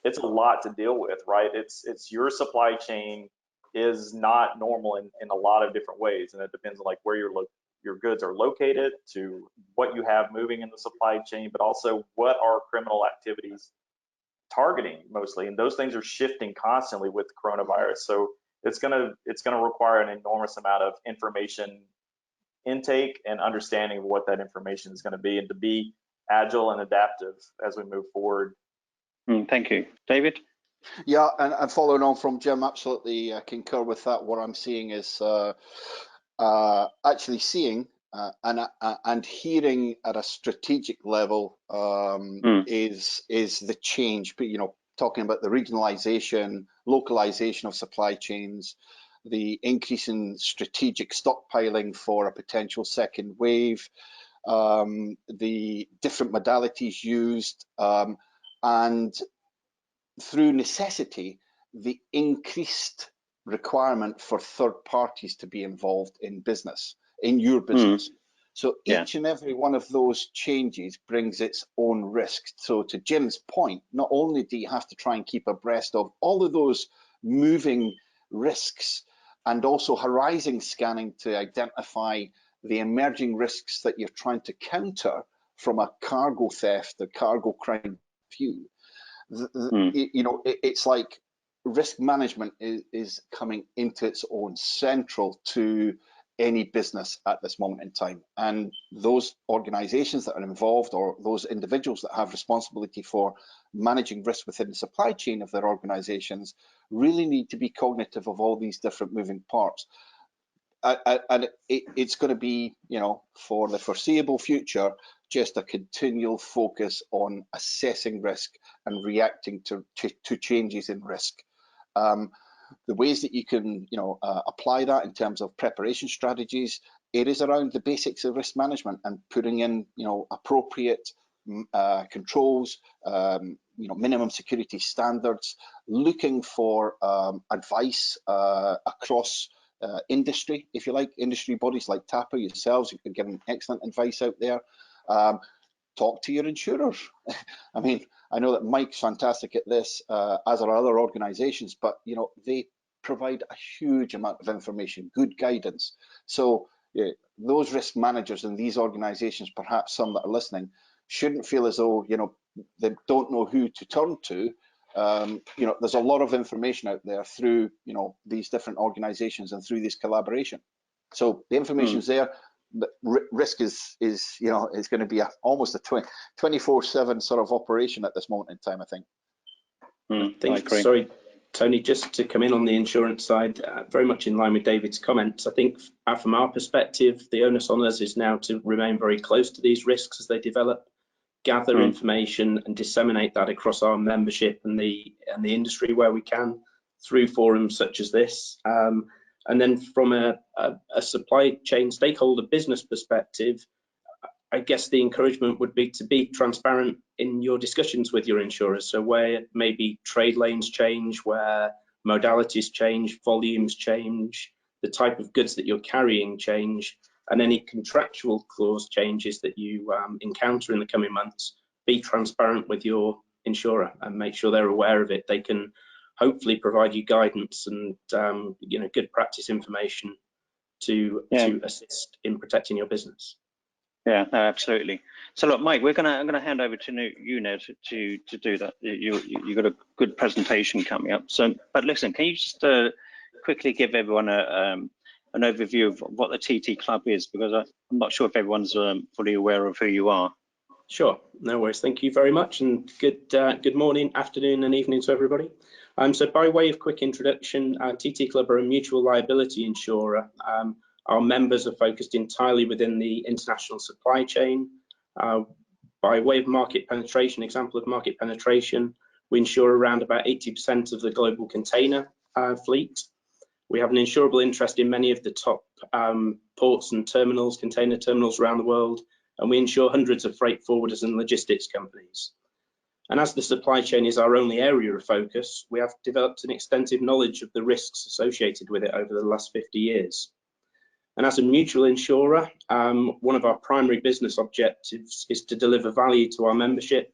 C: it's a lot to deal with, right? It's your supply chain is not normal in a lot of different ways, and it depends on like where your goods are located, to what you have moving in the supply chain, but also what are criminal activities targeting mostly, and those things are shifting constantly with coronavirus. So it's gonna require an enormous amount of information intake and understanding of what that information is going to be, and to be agile and adaptive as we move forward.
B: Thank you. David?
E: Yeah, and following on from Jim, absolutely concur with that. What I'm seeing is actually seeing and hearing at a strategic level is the change. But, you know, talking about the regionalization, localization of supply chains, the increase in strategic stockpiling for a potential second wave, the different modalities used, and through necessity, the increased requirement for third parties to be involved in business, in your business. So each and every one of those changes brings its own risk. So to Jim's point, not only do you have to try and keep abreast of all of those moving risks, and also horizon scanning to identify the emerging risks that you're trying to counter from a cargo theft, a cargo crime view. You know, it's like risk management is coming into its own, central to any business at this moment in time. And those organizations that are involved, or those individuals that have responsibility for managing risk within the supply chain of their organizations, really need to be cognitive of all these different moving parts. And it's going to be, you know, for the foreseeable future, just a continual focus on assessing risk and reacting to changes in risk. The ways that you can, you know, apply that in terms of preparation strategies, it is around the basics of risk management and putting in, you know, appropriate controls, you know, minimum security standards, looking for advice across industry, if you like, industry bodies like TAPA, yourselves, you can give excellent advice out there. Talk to your insurers. I mean, I know that Mike's fantastic at this, as are other organizations, but, you know, they provide a huge amount of information, good guidance. So those risk managers in these organizations, perhaps some that are listening, shouldn't feel as though, you know, they don't know who to turn to. You know, there's a lot of information out there through, you know, these different organizations and through this collaboration. So the information's there, but risk is you know, is going to be almost a 24/7 sort of operation at this moment in time, I think.
F: I agree. Sorry, Tony, just to come in on the insurance side, very much in line with David's comments. I think from our perspective, the onus on us is now to remain very close to these risks as they develop, gather information and disseminate that across our membership and the industry where we can, through forums such as this. And then from a supply chain stakeholder business perspective, I guess the encouragement would be to be transparent in your discussions with your insurers. So where maybe trade lanes change, where modalities change, volumes change, the type of goods that you're carrying change, and any contractual clause changes that you encounter in the coming months, be transparent with your insurer and make sure they're aware of it. They can hopefully provide you guidance and you know, good practice information to assist in protecting your business.
B: Yeah, no, absolutely. So look, Mike, I'm gonna hand over to you now to do that. You got a good presentation coming up. So, but listen, can you just quickly give everyone an overview of what the TT Club is, because I'm not sure if everyone's fully aware of who you are.
F: Sure, no worries. Thank you very much, and good morning, afternoon, and evening to everybody. So by way of quick introduction, TT Club are a mutual liability insurer. Our members are focused entirely within the international supply chain. By way of market penetration, example of market penetration, we insure around about 80% of the global container fleet. We have an insurable interest in many of the top ports and terminals, container terminals around the world, and we insure hundreds of freight forwarders and logistics companies. And as the supply chain is our only area of focus, we have developed an extensive knowledge of the risks associated with it over the last 50 years. And as a mutual insurer, one of our primary business objectives is to deliver value to our membership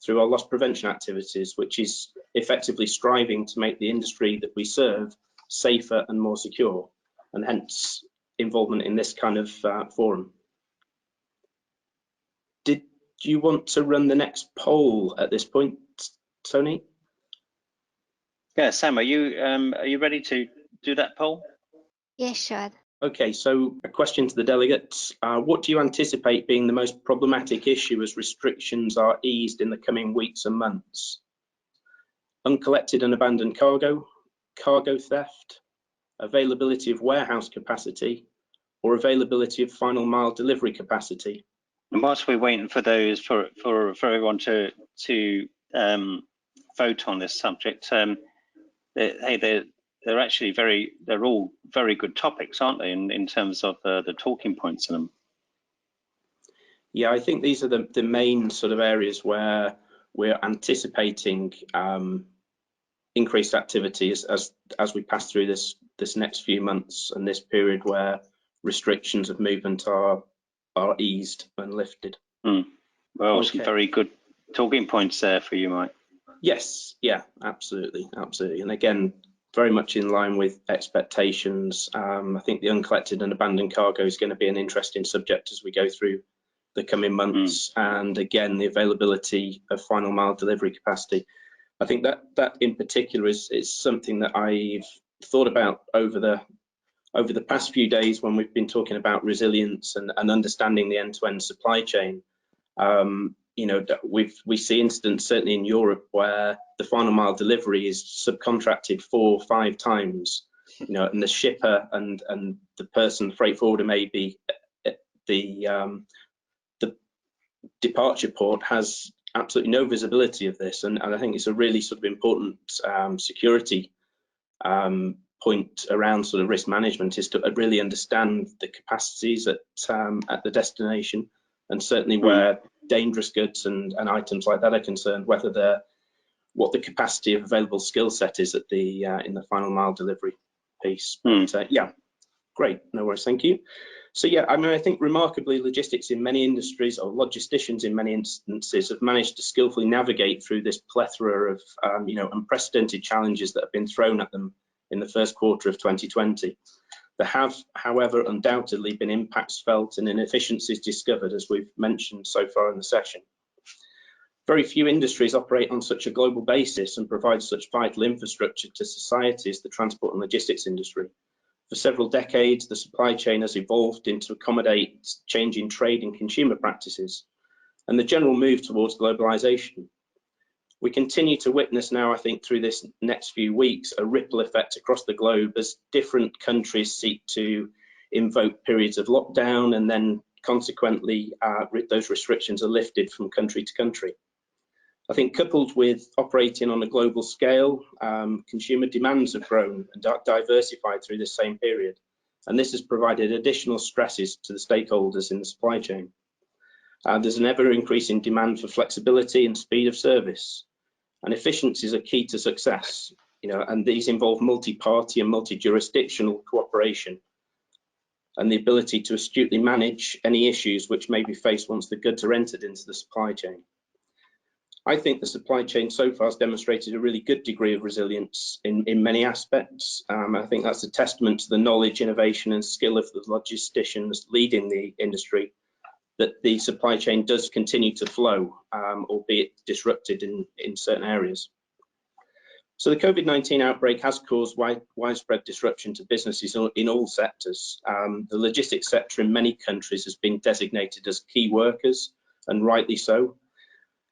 F: through our loss prevention activities, which is effectively striving to make the industry that we serve safer and more secure, and hence involvement in this kind of forum. Did you want to run the next poll at this point, Tony?
B: Yeah, Sam, are you ready to do that poll?
D: Yeah, sure.
F: Okay, so a question to the delegates. What do you anticipate being the most problematic issue as restrictions are eased in the coming weeks and months? Uncollected and abandoned cargo, cargo theft, availability of warehouse capacity, or availability of final mile delivery capacity?
B: And whilst we're waiting for those for everyone to vote on this subject, they're actually they're all very good topics, aren't they, in terms of the talking points in them?
F: Yeah, I think these are the main sort of areas where we're anticipating increased activity as we pass through this next few months and this period where restrictions of movement are eased and lifted.
B: Well,
F: okay.
B: Some very good talking points there for you, Mike.
F: Yes, yeah, absolutely, absolutely. And again, very much in line with expectations. I think the uncollected and abandoned cargo is going to be an interesting subject as we go through the coming months. And again, the availability of final mile delivery capacity. I think that in particular is something that I've thought about over the past few days when we've been talking about resilience and understanding the end-to-end supply chain. You know, we see incidents certainly in Europe where the final mile delivery is subcontracted 4 or 5 times. You know, and the shipper and the person, the freight forwarder, may be the departure port has absolutely no visibility of this, and I think it's a really sort of important security point around sort of risk management, is to really understand the capacities at the destination, and certainly where dangerous goods and items like that are concerned, whether what the capacity of available skill set is at the in the final mile delivery piece. But, yeah, great, no worries, thank you. So yeah, I mean, I think remarkably, logistics in many industries, or logisticians in many instances, have managed to skillfully navigate through this plethora of you know, unprecedented challenges that have been thrown at them in the first quarter of 2020. There have, however, undoubtedly been impacts felt and inefficiencies discovered, as we've mentioned so far in the session. Very few industries operate on such a global basis and provide such vital infrastructure to society as the transport and logistics industry. For several decades, the supply chain has evolved to accommodate changing trade and consumer practices and the general move towards globalization. We continue to witness now, I think, through this next few weeks, a ripple effect across the globe as different countries seek to invoke periods of lockdown, and then consequently those restrictions are lifted from country to country. I think coupled with operating on a global scale, consumer demands have grown and diversified through this same period, and this has provided additional stresses to the stakeholders in the supply chain. There's an ever-increasing demand for flexibility and speed of service, and efficiencies are key to success. You know, and these involve multi-party and multi-jurisdictional cooperation, and the ability to astutely manage any issues which may be faced once the goods are entered into the supply chain. I think the supply chain so far has demonstrated a really good degree of resilience in many aspects. I think that's a testament to the knowledge, innovation and skill of the logisticians leading the industry, that the supply chain does continue to flow, albeit disrupted in certain areas. So the COVID-19 outbreak has caused widespread disruption to businesses in all sectors. The logistics sector in many countries has been designated as key workers, and rightly so,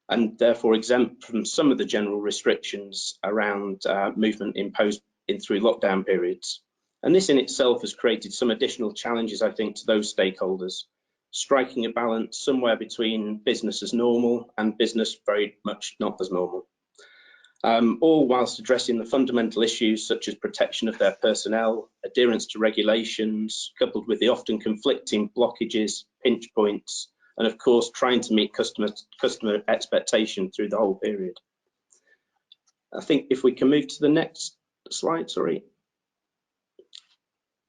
F: and therefore exempt from some of the general restrictions around movement imposed through lockdown periods. And this in itself has created some additional challenges, I think, to those stakeholders, striking a balance somewhere between business as normal and business very much not as normal. All whilst addressing the fundamental issues such as protection of their personnel, adherence to regulations, coupled with the often conflicting blockages, pinch points, and of course trying to meet customer expectation through the whole period. I think if we can move to the next slide, sorry.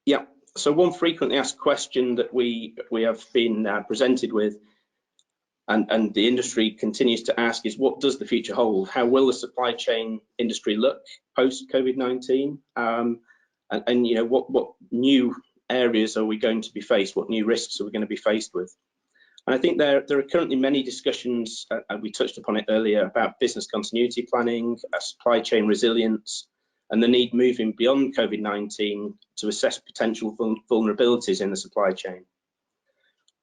F: Yeah, so one frequently asked question that we have been presented with, and the industry continues to ask, is what does the future hold? How will the supply chain industry look post COVID-19? And you know, what new areas are we going to be faced? What new risks are we going to be faced with? And I think there are currently many discussions, and we touched upon it earlier, about business continuity planning, supply chain resilience, and the need moving beyond COVID-19 to assess potential vulnerabilities in the supply chain.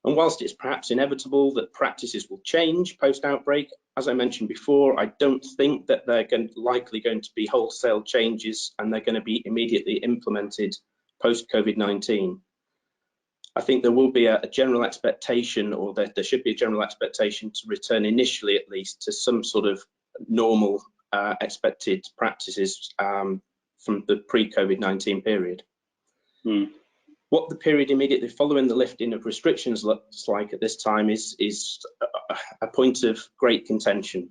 F: And whilst it's perhaps inevitable that practices will change post-outbreak, as I mentioned before, I don't think that they're likely going to be wholesale changes and they're going to be immediately implemented post-COVID-19. I think there will be a general expectation, or there should be a general expectation to return initially at least to some sort of normal expected practices from the pre-COVID-19 period. What the period immediately following the lifting of restrictions looks like at this time is a point of great contention.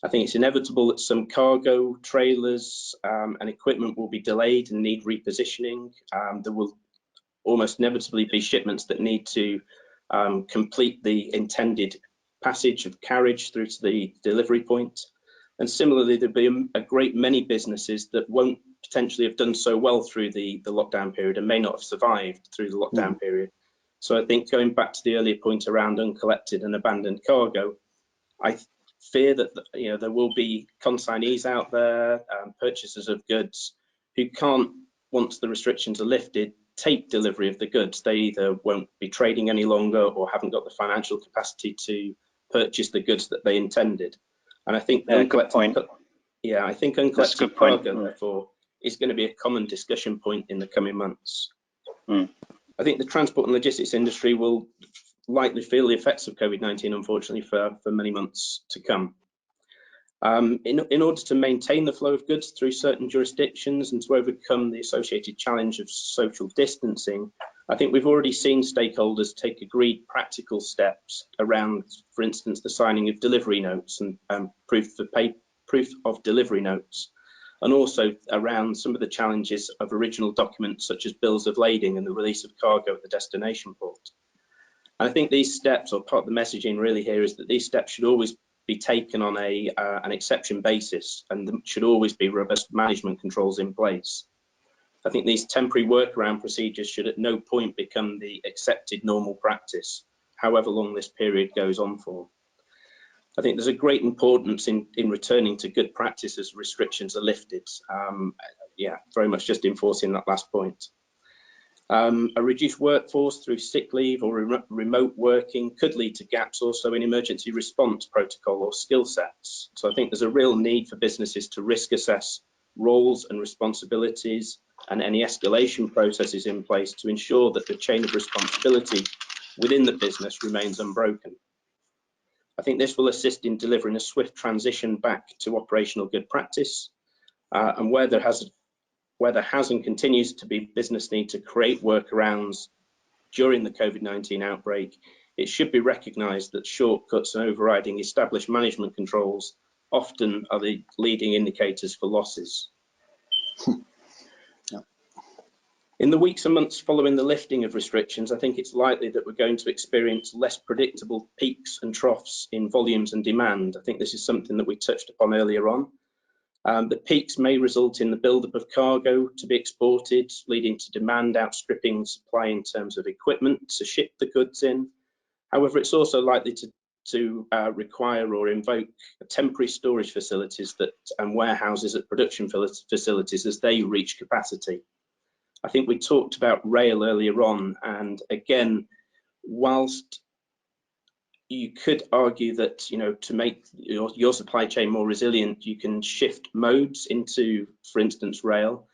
F: I think it's inevitable that some cargo, trailers and equipment will be delayed and need repositioning. There will almost inevitably be shipments that need to complete the intended passage of carriage through to the delivery point. And similarly, there'll be a great many businesses that won't potentially have done so well through the lockdown period and may not have survived through the lockdown period. So I think going back to the earlier point around uncollected and abandoned cargo, I fear that there will be consignees out there, purchasers of goods who can't, once the restrictions are lifted, take delivery of the goods. They either won't be trading any longer or haven't got the financial capacity to purchase the goods that they intended. And I think uncollected cargo, therefore, is going to be a common discussion point in the coming months. I think the transport and logistics industry will likely feel the effects of COVID-19, unfortunately, for many months to come. In order to maintain the flow of goods through certain jurisdictions and to overcome the associated challenge of social distancing, I think we've already seen stakeholders take agreed practical steps around, for instance, the signing of delivery notes and proof of delivery notes, and also around some of the challenges of original documents such as bills of lading and the release of cargo at the destination port. And I think these steps, or part of the messaging really here, is that these steps should always be taken on an exception basis, and there should always be robust management controls in place. I think these temporary workaround procedures should at no point become the accepted normal practice, however long this period goes on for. I think there's a great importance in returning to good practice as restrictions are lifted. Very much just enforcing that last point. A reduced workforce through sick leave or remote working could lead to gaps also in emergency response protocol or skill sets. So I think there's a real need for businesses to risk assess roles and responsibilities and any escalation processes in place to ensure that the chain of responsibility within the business remains unbroken. I think this will assist in delivering a swift transition back to operational good practice, and where there has and continues to be business need to create workarounds during the COVID-19 outbreak, it should be recognised that shortcuts and overriding established management controls often are the leading indicators for losses. In the weeks and months following the lifting of restrictions, I think it's likely that we're going to experience less predictable peaks and troughs in volumes and demand. I think this is something that we touched upon earlier on. The peaks may result in the buildup of cargo to be exported, leading to demand outstripping supply in terms of equipment to ship the goods in. However, it's also likely to require or invoke temporary storage facilities and warehouses at production facilities as they reach capacity. I think we talked about rail earlier on, and again, whilst you could argue that, to make your supply chain more resilient, you can shift modes into, for instance, rail.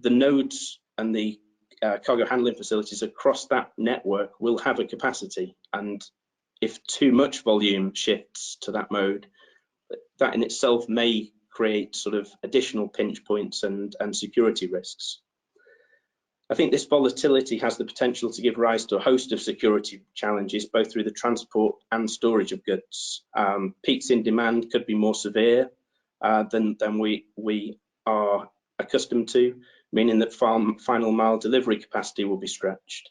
F: The nodes and the cargo handling facilities across that network will have a capacity, and if too much volume shifts to that mode, that in itself may create sort of additional pinch points and security risks. I think this volatility has the potential to give rise to a host of security challenges, both through the transport and storage of goods. Peaks in demand could be more severe than we are accustomed to, meaning that final mile delivery capacity will be stretched.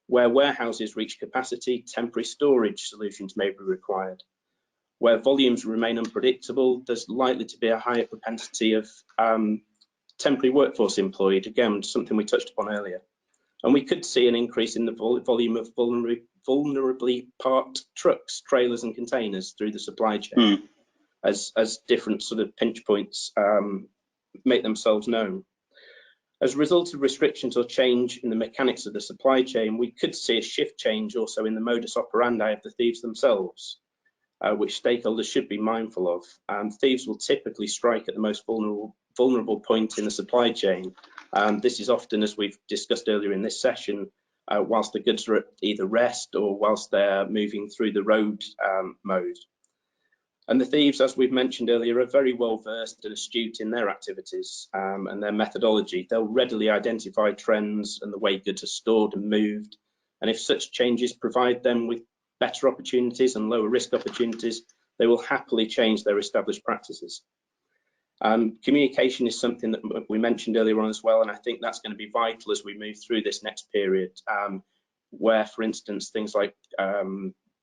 F: Where warehouses reach capacity, temporary storage solutions may be required. Where volumes remain unpredictable, there's likely to be a higher propensity of temporary workforce employed, again, something we touched upon earlier. And we could see an increase in the volume of vulnerably parked trucks, trailers and containers through the supply chain as different sort of pinch points make themselves known. As a result of restrictions or change in the mechanics of the supply chain, we could see a shift change also in the modus operandi of the thieves themselves, which stakeholders should be mindful of. Thieves will typically strike at the most vulnerable point in the supply chain. This is often, as we've discussed earlier in this session, whilst the goods are at either rest or whilst they're moving through the road mode. And the thieves, as we've mentioned earlier, are very well versed and astute in their activities and their methodology. They'll readily identify trends and the way goods are stored and moved. And if such changes provide them with better opportunities and lower risk opportunities, they will happily change their established practices. Communication is something that we mentioned earlier on as well, and I think that's going to be vital as we move through this next period, where, for instance, things like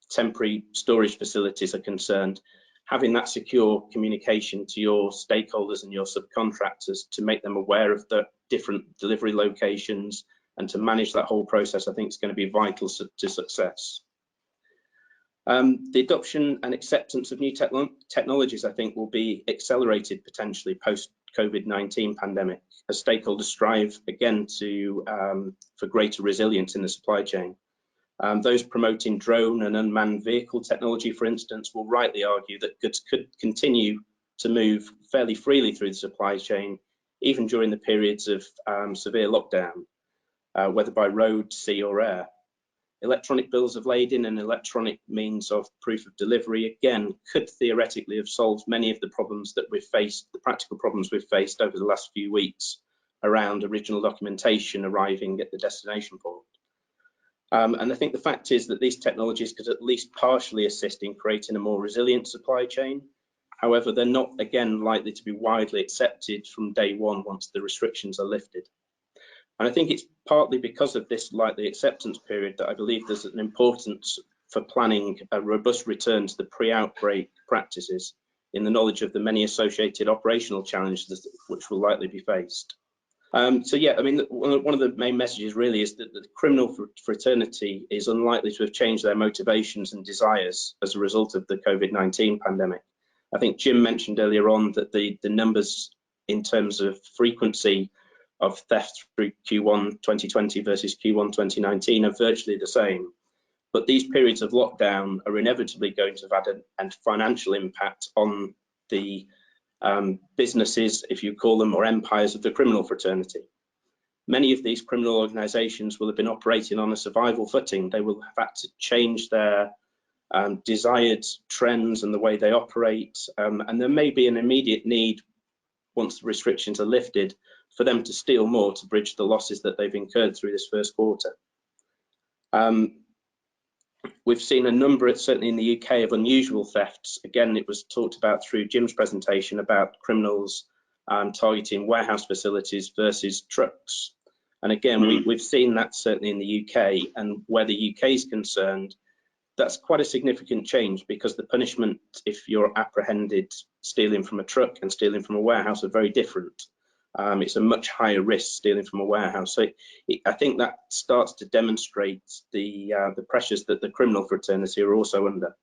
F: temporary storage facilities are concerned. Having that secure communication to your stakeholders and your subcontractors to make them aware of the different delivery locations and to manage that whole process, I think is going to be vital to success. The adoption and acceptance of new technologies, I think, will be accelerated potentially post-COVID-19 pandemic as stakeholders strive again for greater resilience in the supply chain. Those promoting drone and unmanned vehicle technology, for instance, will rightly argue that goods could continue to move fairly freely through the supply chain, even during the periods of severe lockdown, whether by road, sea or air. Electronic bills of lading and electronic means of proof of delivery, again, could theoretically have solved many of the problems that we've faced, the practical problems we've faced over the last few weeks around original documentation arriving at the destination port. And I think the fact is that these technologies could at least partially assist in creating a more resilient supply chain. However, they're not, again, likely to be widely accepted from day one once the restrictions are lifted. And I think it's partly because of this likely acceptance period that I believe there's an importance for planning a robust return to the pre-outbreak practices in the knowledge of the many associated operational challenges which will likely be faced. So yeah, I mean, one of the main messages really is that the criminal fraternity is unlikely to have changed their motivations and desires as a result of the COVID-19 pandemic. I think Jim mentioned earlier on that the numbers in terms of frequency of theft through Q1 2020 versus Q1 2019 are virtually the same. But these periods of lockdown are inevitably going to have had a financial impact on the businesses, if you call them, or empires of the criminal fraternity. Many of these criminal organisations will have been operating on a survival footing. They will have had to change their desired trends and the way they operate, and there may be an immediate need, once the restrictions are lifted, for them to steal more to bridge the losses that they've incurred through this first quarter. We've seen a number, certainly in the UK, of unusual thefts. Again, it was talked about through Jim's presentation about criminals targeting warehouse facilities versus trucks. And again, we've seen that certainly in the UK, and where the UK is concerned, that's quite a significant change because the punishment if you're apprehended stealing from a truck and stealing from a warehouse are very different. It's a much higher risk stealing from a warehouse. So I think that starts to demonstrate the pressures that the criminal fraternity are also under.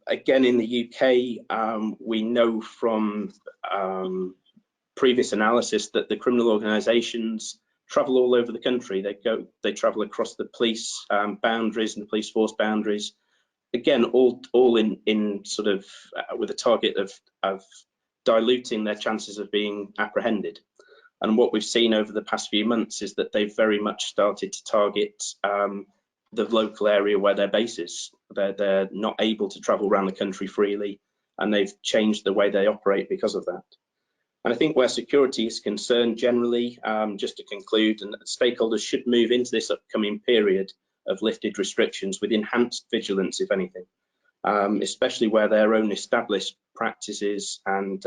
F: Again, in the UK, we know from previous analysis that the criminal organisations travel all over the country. They travel across the police boundaries and the police force boundaries. Again, all in sort of with a target of diluting their chances of being apprehended. And what we've seen over the past few months is that they've very much started to target the local area where their base is. They're not able to travel around the country freely, and they've changed the way they operate because of that. And I think where security is concerned generally, just to conclude, and stakeholders should move into this upcoming period of lifted restrictions with enhanced vigilance, if anything. Especially where their own established practices and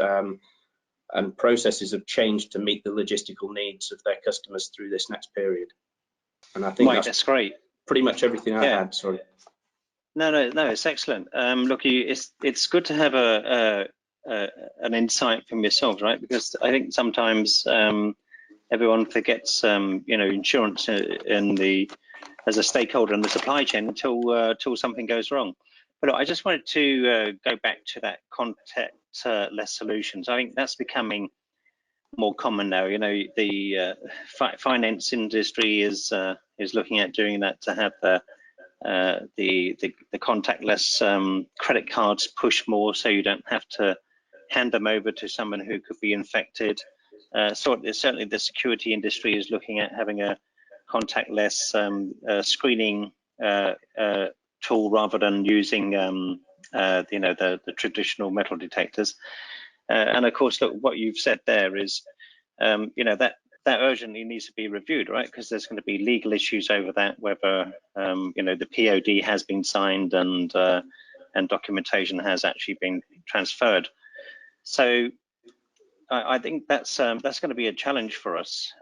F: processes have changed to meet the logistical needs of their customers through this next period. And I think that's great. Pretty much everything I had. Sorry.
B: No, it's excellent. Look, it's good to have an insight from yourselves, right? Because I think sometimes everyone forgets, insurance as a stakeholder in the supply chain until something goes wrong. But I just wanted to go back to that contact-less solutions. I think that's becoming more common now. You know, the finance industry is looking at doing that, to have the contactless credit cards push more, so you don't have to hand them over to someone who could be infected. Certainly the security industry is looking at having a contactless screening tool rather than using you know, the traditional metal detectors. And of course, look, what you've said there is you know, that urgently needs to be reviewed, right? Because there's going to be legal issues over that, whether you know, the POD has been signed and documentation has actually been transferred. So I think that's going to be a challenge for us.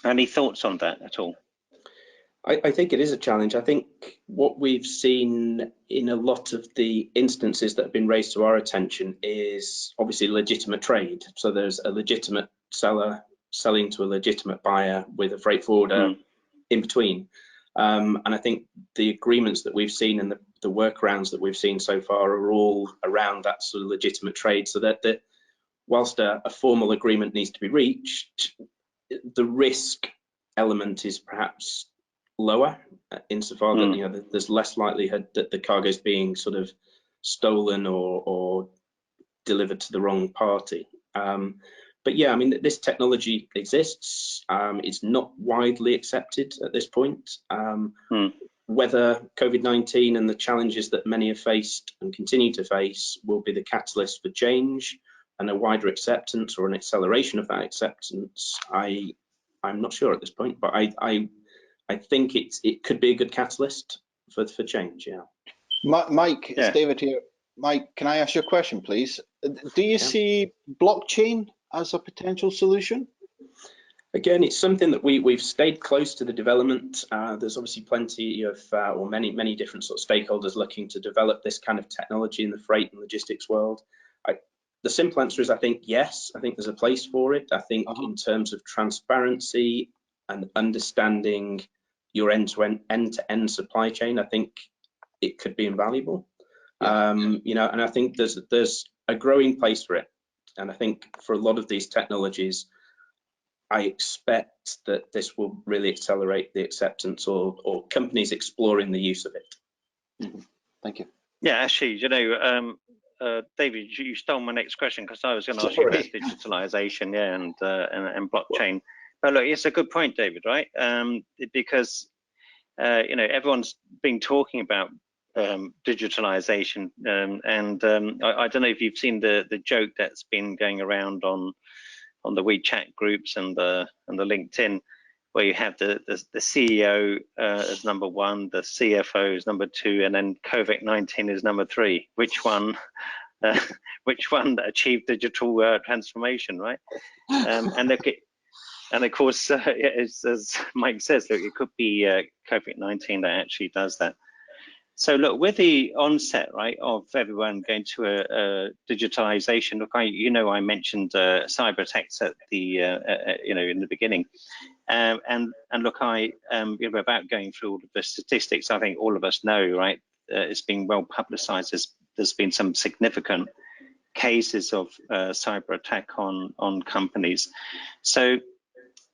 B: Any thoughts on that at all?
F: I think it is a challenge. I think what we've seen in a lot of the instances that have been raised to our attention is obviously legitimate trade. So there's a legitimate seller selling to a legitimate buyer with a freight forwarder in between. And I think the agreements that we've seen and the workarounds that we've seen so far are all around that sort of legitimate trade, so that whilst a formal agreement needs to be reached, the risk element is perhaps lower, insofar that, you know, there's less likelihood that the cargo is being sort of stolen or delivered to the wrong party. But yeah, I mean, this technology exists. It's not widely accepted at this point. Whether COVID-19 and the challenges that many have faced and continue to face will be the catalyst for change and a wider acceptance or an acceleration of that acceptance, I'm not sure at this point, but I think it could be a good catalyst for change. Yeah.
E: Mike, it's David here. Mike, can I ask you a question, please? Do you see blockchain as a potential solution?
F: Again, it's something that we've stayed close to the development. There's obviously plenty of, or many different sort of stakeholders looking to develop this kind of technology in the freight and logistics world. The simple answer is, I think, yes. I think there's a place for it. I think in terms of transparency and understanding your end-to-end supply chain, I think it could be invaluable. You know, and I think there's a growing place for it. And I think for a lot of these technologies, I expect that this will really accelerate the acceptance or companies exploring the use of it.
E: Thank you.
B: Yeah, actually, you know, David, you stole my next question, because I was going to ask you about digitalization, and blockchain. But look, it's a good point, David, right? Because you know, everyone's been talking about digitalization, and I don't know if you've seen the joke that's been going around on the WeChat groups and the LinkedIn, where you have the CEO as number one, the CFO is number two, and then COVID-19 is number three. Which one achieved digital transformation, right? And of course, as Mike says, look, it could be COVID-19 that actually does that. So look, with the onset, right, of everyone going to a digitalization, look, I mentioned cyber attacks at the you know, in the beginning, and look, you know, about going through all of the statistics, I think all of us know, right, it's been well publicized. There's been some significant cases of cyber attack on companies. So,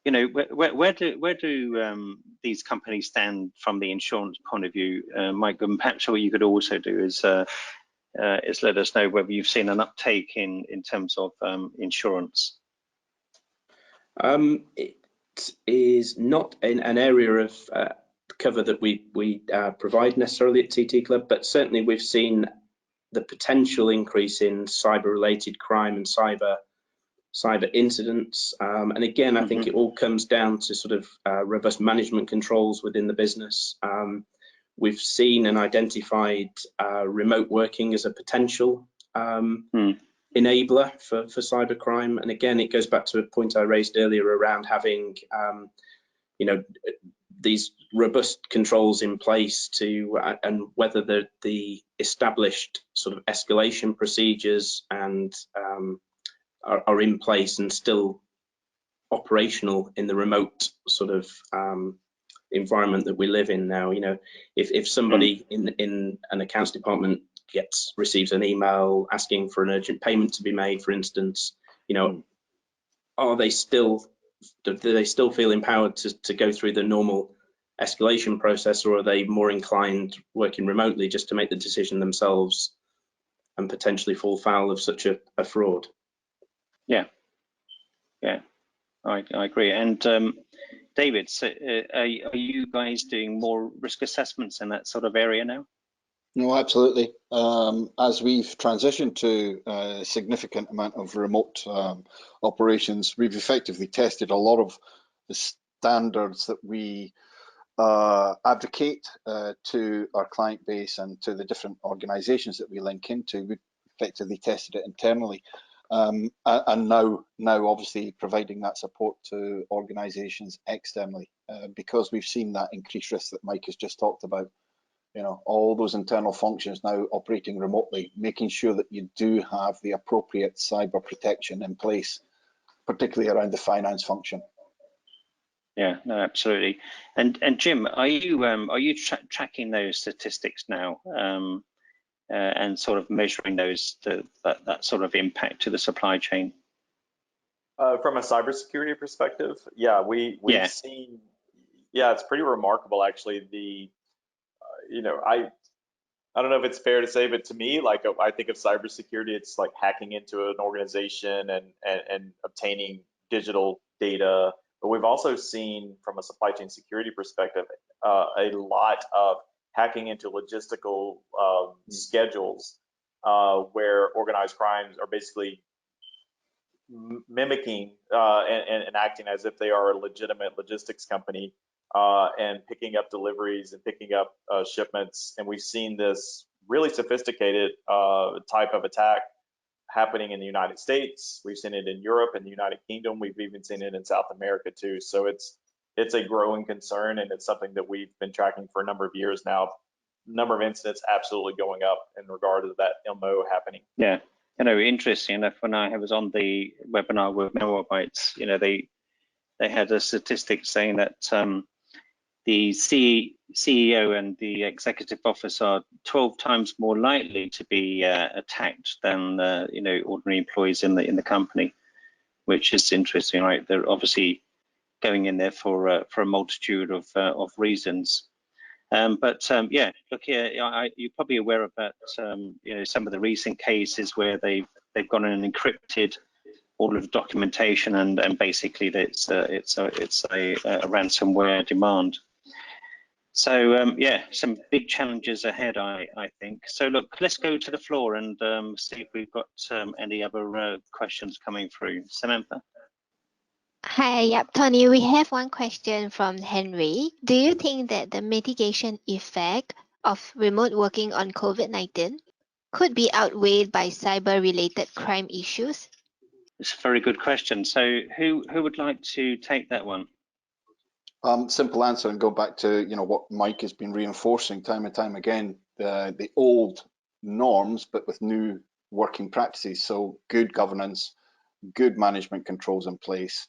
B: you know, where do these companies stand from the insurance point of view, Mike? And perhaps what you could also do is let us know whether you've seen an uptake in terms of insurance.
F: It is not in an area of cover that we provide necessarily at TT Club, but certainly we've seen the potential increase in cyber-related crime and cyber incidents, and again, I think it all comes down to sort of robust management controls within the business. We've seen and identified remote working as a potential enabler for cybercrime, and again, it goes back to a point I raised earlier around having you know, these robust controls in place to and whether the established sort of escalation procedures and are in place and still operational in the remote sort of environment that we live in now. You know, if somebody in an accounts department receives an email asking for an urgent payment to be made, for instance, you know, do they still feel empowered to go through the normal escalation process, or are they more inclined working remotely just to make the decision themselves and potentially fall foul of such a fraud?
B: Yeah, I agree. And David, so, are you guys doing more risk assessments in that sort of area now?
E: No, absolutely. As we've transitioned to a significant amount of remote operations, we've effectively tested a lot of the standards that we advocate to our client base and to the different organizations that we link into. We've effectively tested it internally, and now obviously providing that support to organizations externally, because we've seen that increased risk that Mike has just talked about. You know, all those internal functions now operating remotely, making sure that you do have the appropriate cyber protection in place, particularly around the finance function.
B: Yeah, no, absolutely. And Jim, are you tracking those statistics now, and sort of measuring those that sort of impact to the supply chain?
C: From a cybersecurity perspective, yeah, we've seen, yeah, it's pretty remarkable actually. The you know, I don't know if it's fair to say, but to me, like, I think of cybersecurity, it's like hacking into an organization and obtaining digital data. But we've also seen, from a supply chain security perspective, a lot of hacking into logistical schedules, where organized crimes are basically mimicking and acting as if they are a legitimate logistics company, and picking up deliveries and picking up shipments. And we've seen this really sophisticated type of attack happening in the United States. We've seen it in Europe and the United Kingdom. We've even seen it in South America too. So it's a growing concern, and it's something that we've been tracking for a number of years now. Number of incidents absolutely going up in regard to that MO happening.
B: Yeah, you know, interesting enough, when I was on the webinar with Malwarebytes, you know, they had a statistic saying that the CEO and the executive officer are 12 times more likely to be attacked than you know, ordinary employees in the company, which is interesting, right? They're obviously going in there for a multitude of reasons. Yeah, look here, you're probably aware of that. You know, some of the recent cases where they've gone in and encrypted all of the documentation, and basically it's a ransomware demand. So yeah, some big challenges ahead, I think. So look, let's go to the floor and see if we've got any other questions coming through. Samantha.
D: Hi, yep, Tony, we have one question from Henry. Do you think that the mitigation effect of remote working on COVID-19 could be outweighed by cyber-related crime issues?
B: It's a very good question. So who would like to take that one?
E: Simple answer, and go back to, you know, what Mike has been reinforcing time and time again, the old norms, but with new working practices. So good governance, good management controls in place,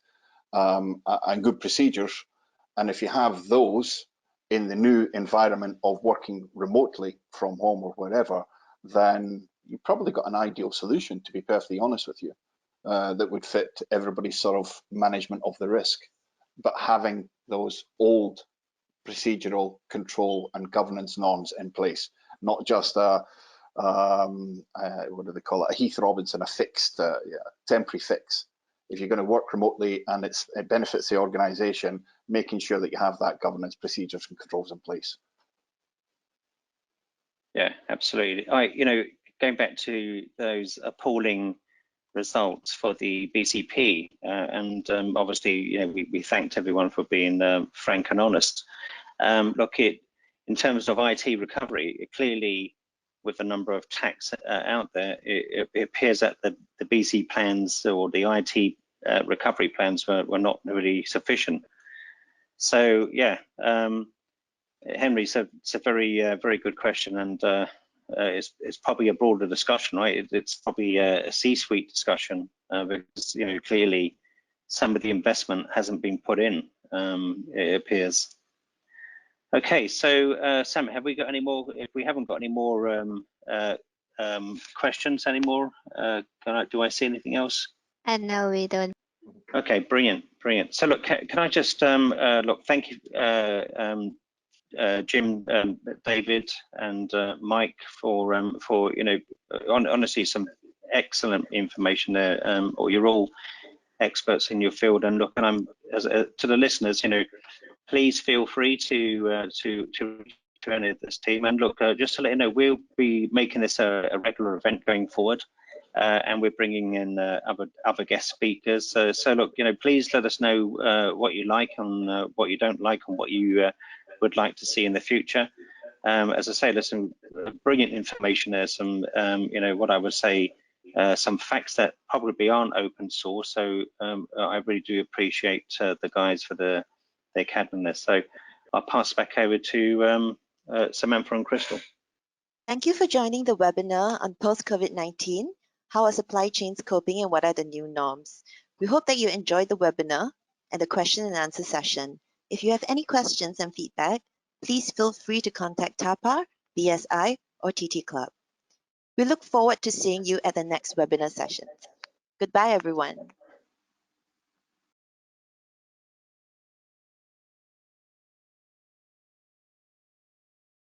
E: and good procedures. And if you have those in the new environment of working remotely from home or wherever, then you've probably got an ideal solution, to be perfectly honest with you, that would fit everybody's sort of management of the risk. But having those old procedural control and governance norms in place, not just a what do they call it, a Heath Robinson, a fixed temporary fix. If you're going to work remotely and it benefits the organization, making sure that you have that governance, procedures and controls in place.
B: Yeah, absolutely. You know, going back to those appalling results for the BCP, and obviously, you know, we thanked everyone for being frank and honest. Look, in terms of IT recovery, clearly, with the number of attacks out there, it appears that the BC plans or the IT recovery plans were not really sufficient. So yeah, Henry, so it's a very good question, and it's probably a broader discussion, right? It's probably a C-suite discussion, because, you know, clearly some of the investment hasn't been put in, it appears. Okay, so Sam, have we got any more? If we haven't got any more questions anymore, do I see anything else?
D: And no, we don't.
B: Okay, brilliant, brilliant. So look, can I just look? Thank you, Jim, David, and Mike for honestly some excellent information there. Or you're all experts in your field, and look, and I'm to the listeners, please feel free to join this team. And look, just to let you know, we'll be making this a regular event going forward. And we're bringing in other guest speakers. So look, please let us know what you like and what you don't like, and what you would like to see in the future. As I say, there's some brilliant information there. Some, what I would say, some facts that probably aren't open source. So I really do appreciate the guys for their candidness. So I'll pass back over to Samantha and Crystal.
A: Thank you for joining the webinar on post-COVID-19, how are supply chains coping and what are the new norms. We hope that you enjoyed the webinar and the question and answer session. If you have any questions and feedback, please feel free to contact TAPA, BSI, or TT Club. We look forward to seeing you at the next webinar session. Goodbye, everyone.